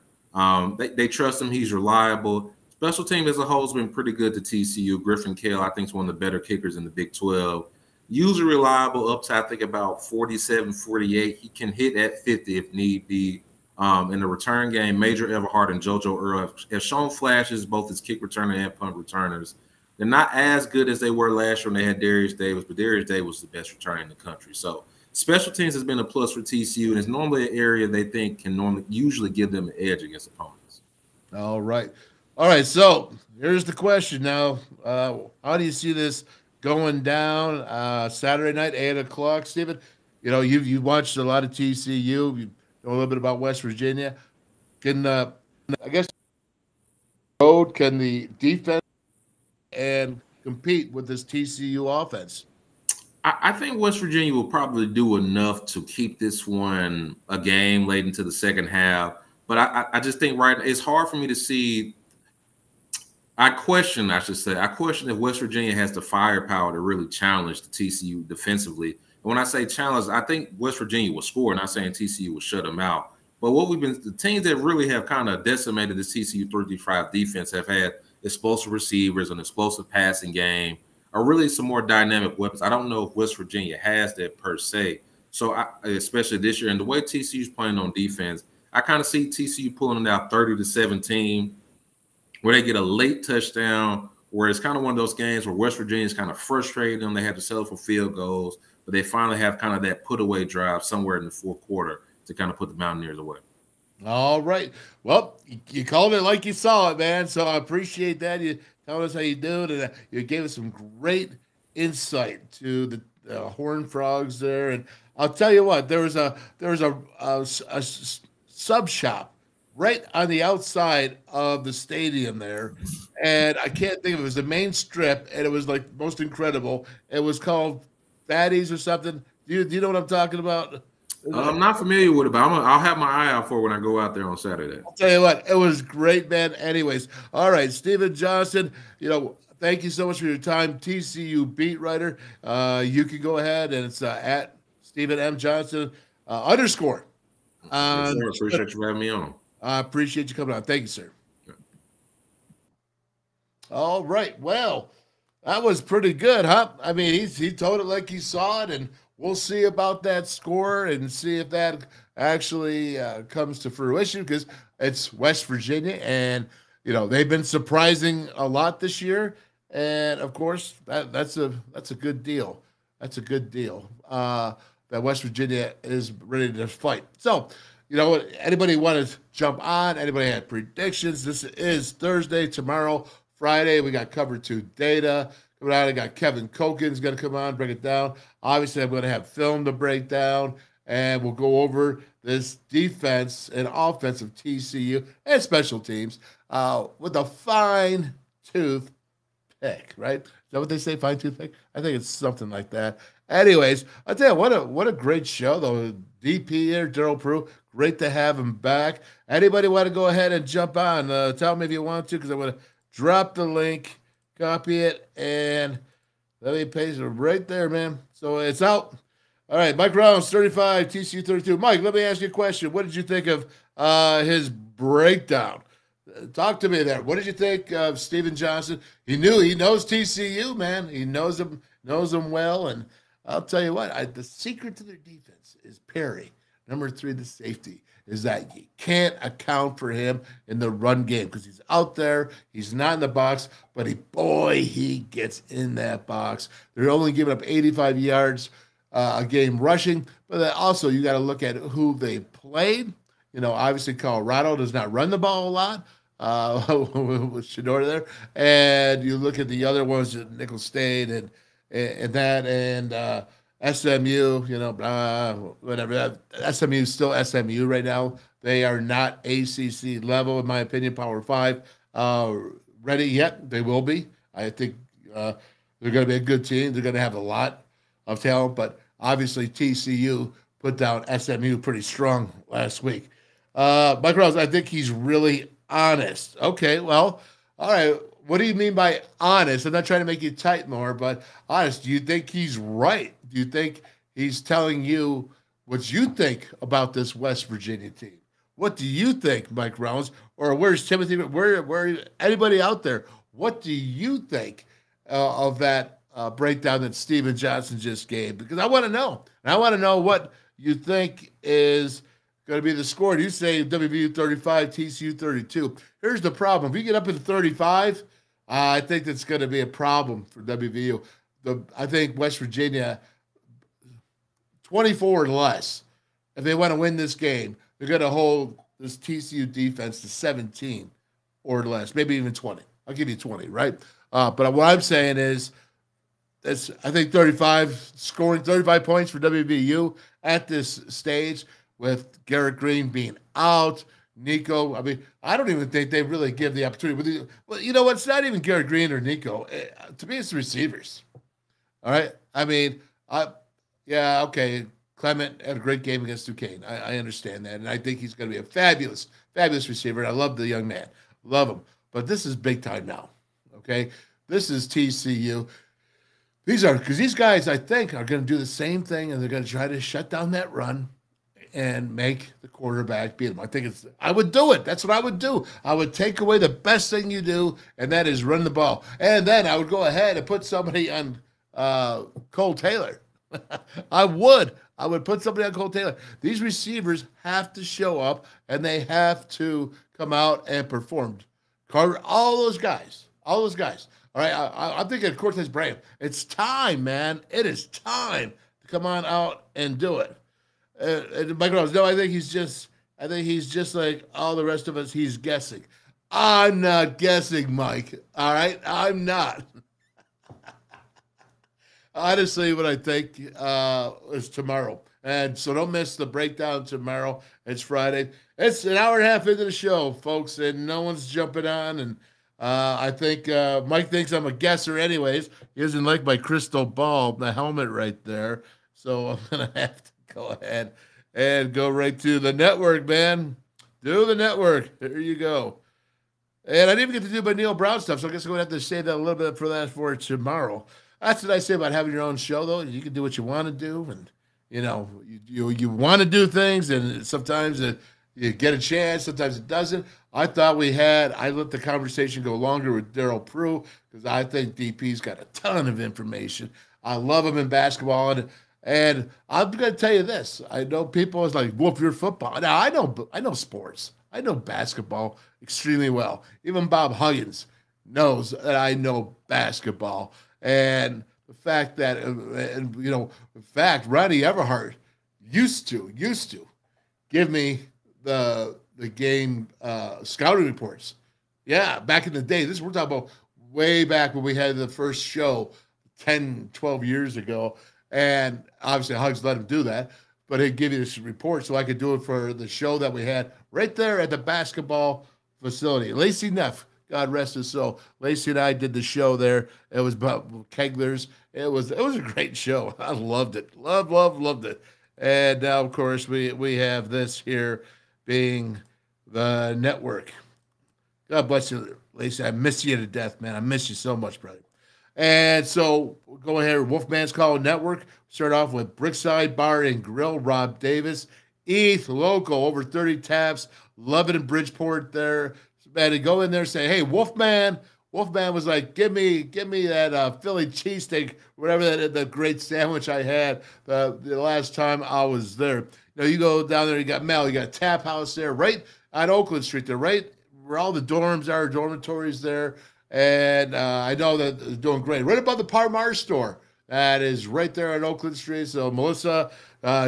They trust him. He's reliable. Special team as a whole has been pretty good to TCU. Griffin Kell, I think, is one of the better kickers in the Big 12. Usually reliable up to, I think, about 47, 48. He can hit at 50 if need be. In the return game, Major Everhart and JoJo Earl have shown flashes, both as kick returner and punt returners. They're not as good as they were last year when they had Darius Davis, but Darius Davis was the best returner in the country. So special teams has been a plus for TCU, and it's normally an area they think can usually give them an edge against opponents.
All right. So here's the question now. How do you see this going down Saturday night, 8 o'clock, Stephen? You've watched a lot of TCU. You know a little bit about West Virginia. Can the defense and compete with this TCU offense?
I think West Virginia will probably do enough to keep this one a game late into the second half. But I just think it's hard for me to see I should say, I question if West Virginia has the firepower to really challenge the TCU defensively. And when I say challenge, I think West Virginia will score, not saying TCU will shut them out. But the teams that really have kind of decimated the TCU 335 defense have had explosive receivers, an explosive passing game, or really some more dynamic weapons. I don't know if West Virginia has that per se. So, especially this year, and the way TCU's playing on defense, I kind of see TCU pulling it out 30-17, where they get a late touchdown, where it's kind of one of those games where West Virginia's kind of frustrated them. They have to settle for field goals, but they finally have kind of that put-away drive somewhere in the fourth quarter to kind of put the Mountaineers away.
All right. Well, you called it like you saw it, man. So I appreciate that. You telling us how you do it, and you gave us some great insight to the Horned Frogs there. And I'll tell you what, there was a sub shop right on the outside of the stadium there, and I can't think of it. It was the main strip, and it was like most incredible. It was called Fatties or something. Do you know what I'm talking about?
I'm not familiar with it, but I'll have my eye out for it when I go out there on Saturday.
I'll tell you what, it was great, man. Anyways, all right, Steven Johnson, thank you so much for your time, TCU beat writer. You can go ahead, and it's at Steven M. Johnson _.
Appreciate you having me on.
I appreciate you coming on. Thank you, sir. All right. Well, that was pretty good, huh? I mean, he told it like he saw it, and we'll see about that score and see if that actually comes to fruition, because it's West Virginia, and they've been surprising a lot this year, and of course that's a good deal. That's a good deal that West Virginia is ready to fight. So, anybody want to jump on? Anybody have predictions? This is Thursday. Tomorrow, Friday, we got Cover 2 data coming out. I got Kevin Koken's going to come on, break it down. Obviously, I'm going to have film to break down, and we'll go over this defense and offense of TCU and special teams with a fine-tooth pick, right? Is that what they say, fine-tooth pick? I think it's something like that. Anyways, I tell you, what a great show, though. DP here, Daryl Prue, great to have him back. Anybody want to go ahead and jump on? Tell me if you want to, because I'm going to drop the link, copy it, and let me paste it right there, man. So it's out. All right, Mike Rounds, 35, TCU 32. Mike, let me ask you a question. What did you think of his breakdown? Talk to me there. What did you think of Steven Johnson? He knows TCU, man. He knows them well, and I'll tell you what, the secret to their defense is Perry. Number 3, the safety, is that you can't account for him in the run game because he's out there. He's not in the box, but he gets in that box. They're only giving up 85 yards a game rushing, but then also you got to look at who they played. Obviously Colorado does not run the ball a lot with Shedeur there, and you look at the other ones, Nicholls State and SMU, whatever. SMU is still SMU right now. They are not ACC level, in my opinion, Power 5 ready yet. They will be. I think they're going to be a good team. They're going to have a lot of talent, but obviously TCU put down SMU pretty strong last week. Mike Rouse, I think he's really honest. Okay, well, all right. What do you mean by honest? I'm not trying to make you tight more, but honest. Do you think he's right? Do you think he's telling you what you think about this West Virginia team? What do you think, Mike Rounds? Or where's Timothy? Where anybody out there? What do you think of that breakdown that Steven Johnson just gave? Because I want to know. And I want to know what you think is going to be the score. You say WVU 35, TCU 32. Here's the problem. If you get up into 35, I think that's going to be a problem for WVU. I think West Virginia, 24 or less, if they want to win this game, they're going to hold this TCU defense to 17 or less, maybe even 20. I'll give you 20, right? But what I'm saying is, I think 35, scoring 35 points for WVU at this stage with Garrett Green being out, Nico. I mean, I don't even think they really give the opportunity. Well, you know what? It's not even Garrett Green or Nico. To me, it's the receivers. All right? I mean, okay. Clement had a great game against Duquesne. I understand that. And I think he's going to be a fabulous, fabulous receiver. I love the young man. Love him. But this is big time now. Okay, this is TCU. Because these guys, I think, are going to do the same thing, and they're going to try to shut down that run and make the quarterback beat him. I would do it. That's what I would do. I would take away the best thing you do, and that is run the ball. And then I would go ahead and put somebody on Cole Taylor. I would put somebody on Cole Taylor. These receivers have to show up, and they have to come out and perform. Carter, all those guys. All right, I'm thinking Cortez Bryant. It's time, man. It is time to come on out and do it. And Mike Rose, no, I think he's just like all the rest of us. He's guessing. I'm not guessing, Mike. All right, I'm not. Honestly, what I think is tomorrow. And so don't miss the breakdown tomorrow. It's Friday. It's an hour and a half into the show, folks, and no one's jumping on. And I think Mike thinks I'm a guesser anyways. He doesn't like my crystal ball, the helmet right there. So I'm going to have to go ahead and go right to the network, man. Do the network. There you go. And I didn't even get to do my Neil Brown stuff, so I guess I'm going to have to save that a little bit for tomorrow. That's what I say about having your own show, though. You can do what you want to do, and you want to do things, and sometimes you get a chance, sometimes it doesn't. I let the conversation go longer with Daryl Prue because I think DP's got a ton of information. I love him in basketball, and I'm going to tell you this. I know people is like, Wolf, you're football. Now, I know sports. I know basketball extremely well. Even Bob Huggins knows that I know basketball. And the fact that, Ronnie Everhart used to give me the game scouting reports. Yeah, back in the day. We're talking about way back when we had the first show 10, 12 years ago. And obviously Hugs let him do that, but he'd give you this report so I could do it for the show that we had right there at the basketball facility. Lacey Neff, God rest his soul. Lacey and I did the show there. It was about Keglers. It was a great show. I loved it. Loved it. And now, of course, we have this here being the network. God bless you, Lacey. I miss you to death, man. I miss you so much, brother. And so we'll go ahead. Wolfman's Call Network. Start off with Brickside Bar and Grill, Rob Davis. ETH Local, over 30 taps. Love it in Bridgeport there. Man, to go in there and say, hey, Wolfman was like, give me that Philly cheesesteak, whatever that great sandwich I had the last time I was there. You go down there, you got Mel, you got a tap house there, right on Oakland Street there, right where all the dorms are, dormitories there. And I know that they're doing great. Right above the Parmar store. That is right there on Oakland Street. So, Melissa,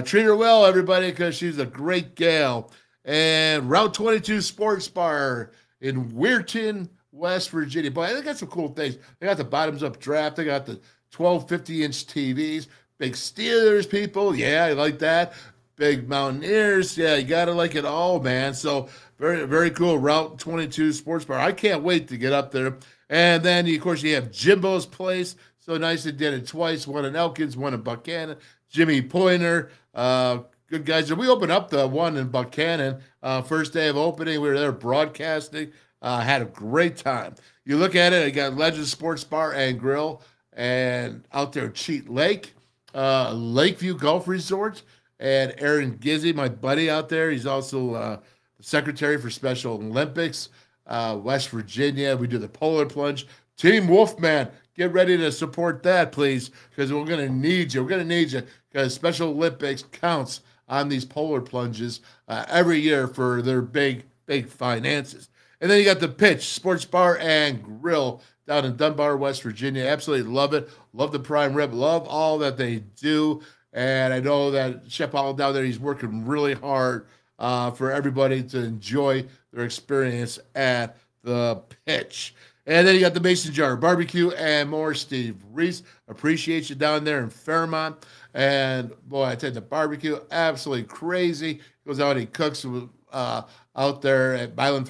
treat her well, everybody, because she's a great gal. And Route 22 Sports Bar in Weirton, West Virginia. But I think that's some cool things. They got the bottoms-up draft. They got the 12 50-inch TVs. Big Steelers people. Yeah, I like that. Big Mountaineers. Yeah, you got to like it all, man. So, very, very cool. Route 22 Sports Bar. I can't wait to get up there. And then, of course, you have Jimbo's Place. So nice they did it twice. One in Elkins, one in Buchanan. Jimmy Pointer. Good guys. We opened up the one in Buchanan. First day of opening. We were there broadcasting. Had a great time. You look at it, I got Legend Sports Bar and Grill. And out there at Cheat Lake. Lakeview Golf Resort. And Aaron Gizzy, my buddy out there. He's also the secretary for Special Olympics. West Virginia. We do the polar plunge. Team Wolfman, get ready to support that, please, because we're going to need you. We're going to need you because Special Olympics counts on these polar plunges every year for their big finances. And then you got the Pitch Sports Bar and Grill down in Dunbar, West Virginia. Absolutely love it. Love the prime rib. Love all that they do. And I know that Chef Paul down there, he's working really hard for everybody to enjoy their experience at the Pitch. And then you got the Mason Jar Barbecue and more. Steve Reese, appreciate you down there in Fairmont. And boy, I tell you, the barbecue, absolutely crazy. He goes out and he cooks out there at Milan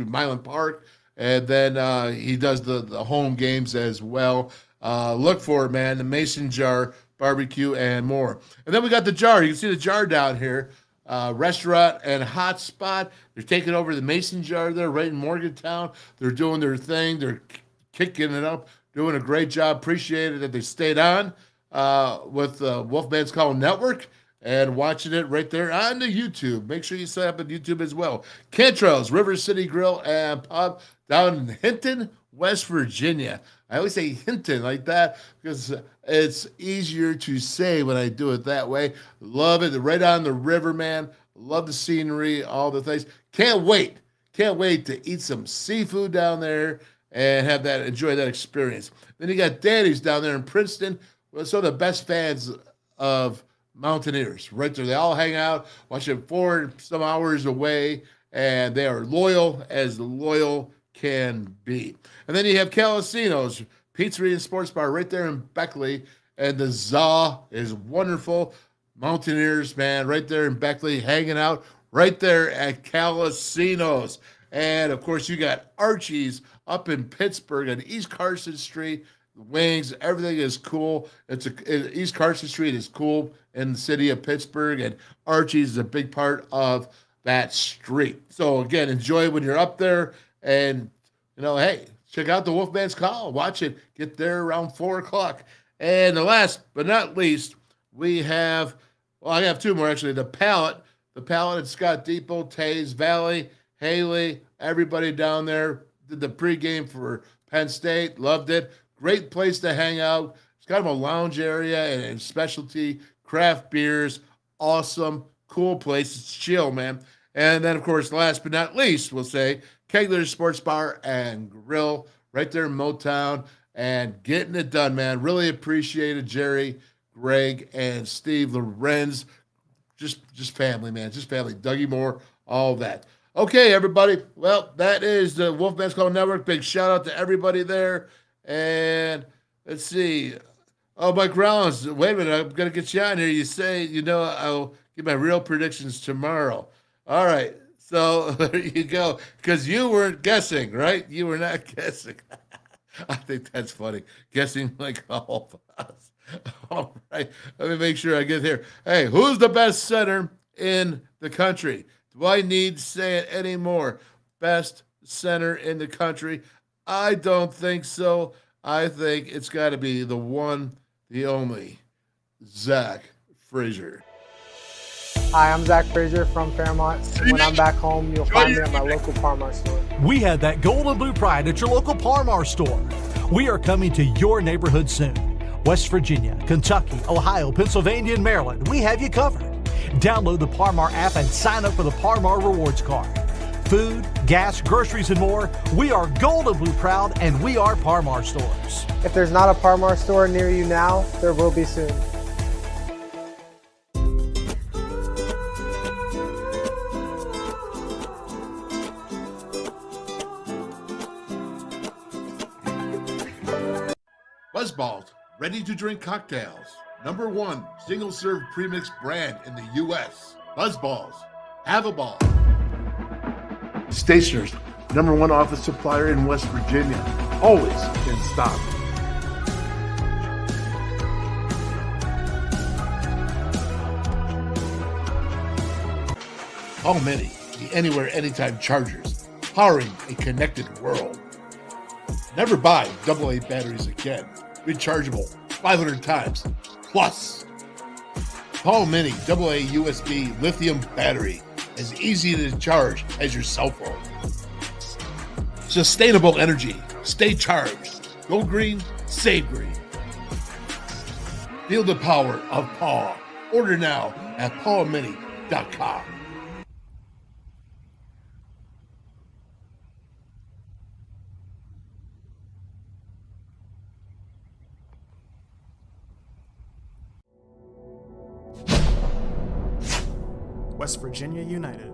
Milan Park. And then he does the home games as well. Look for it, man, the Mason Jar Barbecue and more. And then we got the jar. You can see the jar down here. restaurant and hot spot. They're taking over the Mason Jar there right in Morgantown. They're doing their thing. They're kicking it up, doing a great job. Appreciate it that they stayed on with Wolfman's Call Network and watching it right there on the YouTube. Make sure you sign up on YouTube as well. Cantrell's River City Grill and Pub down in Hinton, West Virginia. I always say Hinton like that because it's easier to say when I do it that way. Love it. Right on the river, man. Love the scenery, all the things. Can't wait. Can't wait to eat some seafood down there and enjoy that experience. Then you got Daddy's down there in Princeton. Well, some of the best fans of Mountaineers right there. They all hang out, watching 4 some hours away, and they are loyal as loyal can be. And then you have Calacino's Pizzeria and Sports Bar right there in Beckley, and the ZA is wonderful. Mountaineers, man, right there in Beckley, hanging out right there at Calacino's. And, of course, you got Archie's up in Pittsburgh on East Carson Street. The wings, everything is cool. East Carson Street is cool in the city of Pittsburgh, and Archie's is a big part of that street. So, again, enjoy when you're up there. And, hey, check out the Wolfman's Call. Watch it. Get there around 4 o'clock. And the last but not least, we have, I have 2 more actually. The Pallet at Scott Depot, Tays Valley, Haley, everybody down there did the pregame for Penn State. Loved it. Great place to hang out. It's kind of a lounge area and specialty craft beers. Awesome, cool place. It's chill, man. And then, of course, last but not least, we'll say Kegler's Sports Bar and Grill right there in Motown and getting it done, man. Really appreciated Jerry, Greg, and Steve Lorenz. Just family, man. Just family. Dougie Moore, all that. Okay, everybody. Well, that is the Wolfman's Call Network. Big shout out to everybody there. And let's see. Oh, Mike Rollins. Wait a minute. I'm going to get you on here. You say, I'll give my real predictions tomorrow. All right. So there you go. Because you weren't guessing, right? You were not guessing. I think that's funny. Guessing like all of us. All right. Let me make sure I get here. Hey, who's the best center in the country? Do I need to say it anymore? Best center in the country? I don't think so. I think it's got to be the one, the only, Zach Frazier.
Hi, I'm Zach Frazier from Fairmont. When I'm back home, you'll find me at my local Par-Mar store.
We have that gold and blue pride at your local Par-Mar store. We are coming to your neighborhood soon. West Virginia, Kentucky, Ohio, Pennsylvania, and Maryland, we have you covered. Download the Par-Mar app and sign up for the Par-Mar Rewards Card. Food, gas, groceries, and more, we are gold and blue proud, and we are Par-Mar stores.
If there's not a Par-Mar store near you now, there will be soon.
Buzzballs, ready-to-drink cocktails. #1 single-serve premix brand in the U.S. Buzzballs. Have a ball. Stationers, #1 office supplier in West Virginia. Always in stock. How many? The Anywhere, Anytime Chargers, powering a connected world. Never buy AA batteries again. Rechargeable 500 times plus. Paul Mini AA USB lithium battery, as easy to charge as your cell phone. Sustainable energy. Stay charged. Go green, save green. Feel the power of Paul. Order now at paulmini.com.
West Virginia United.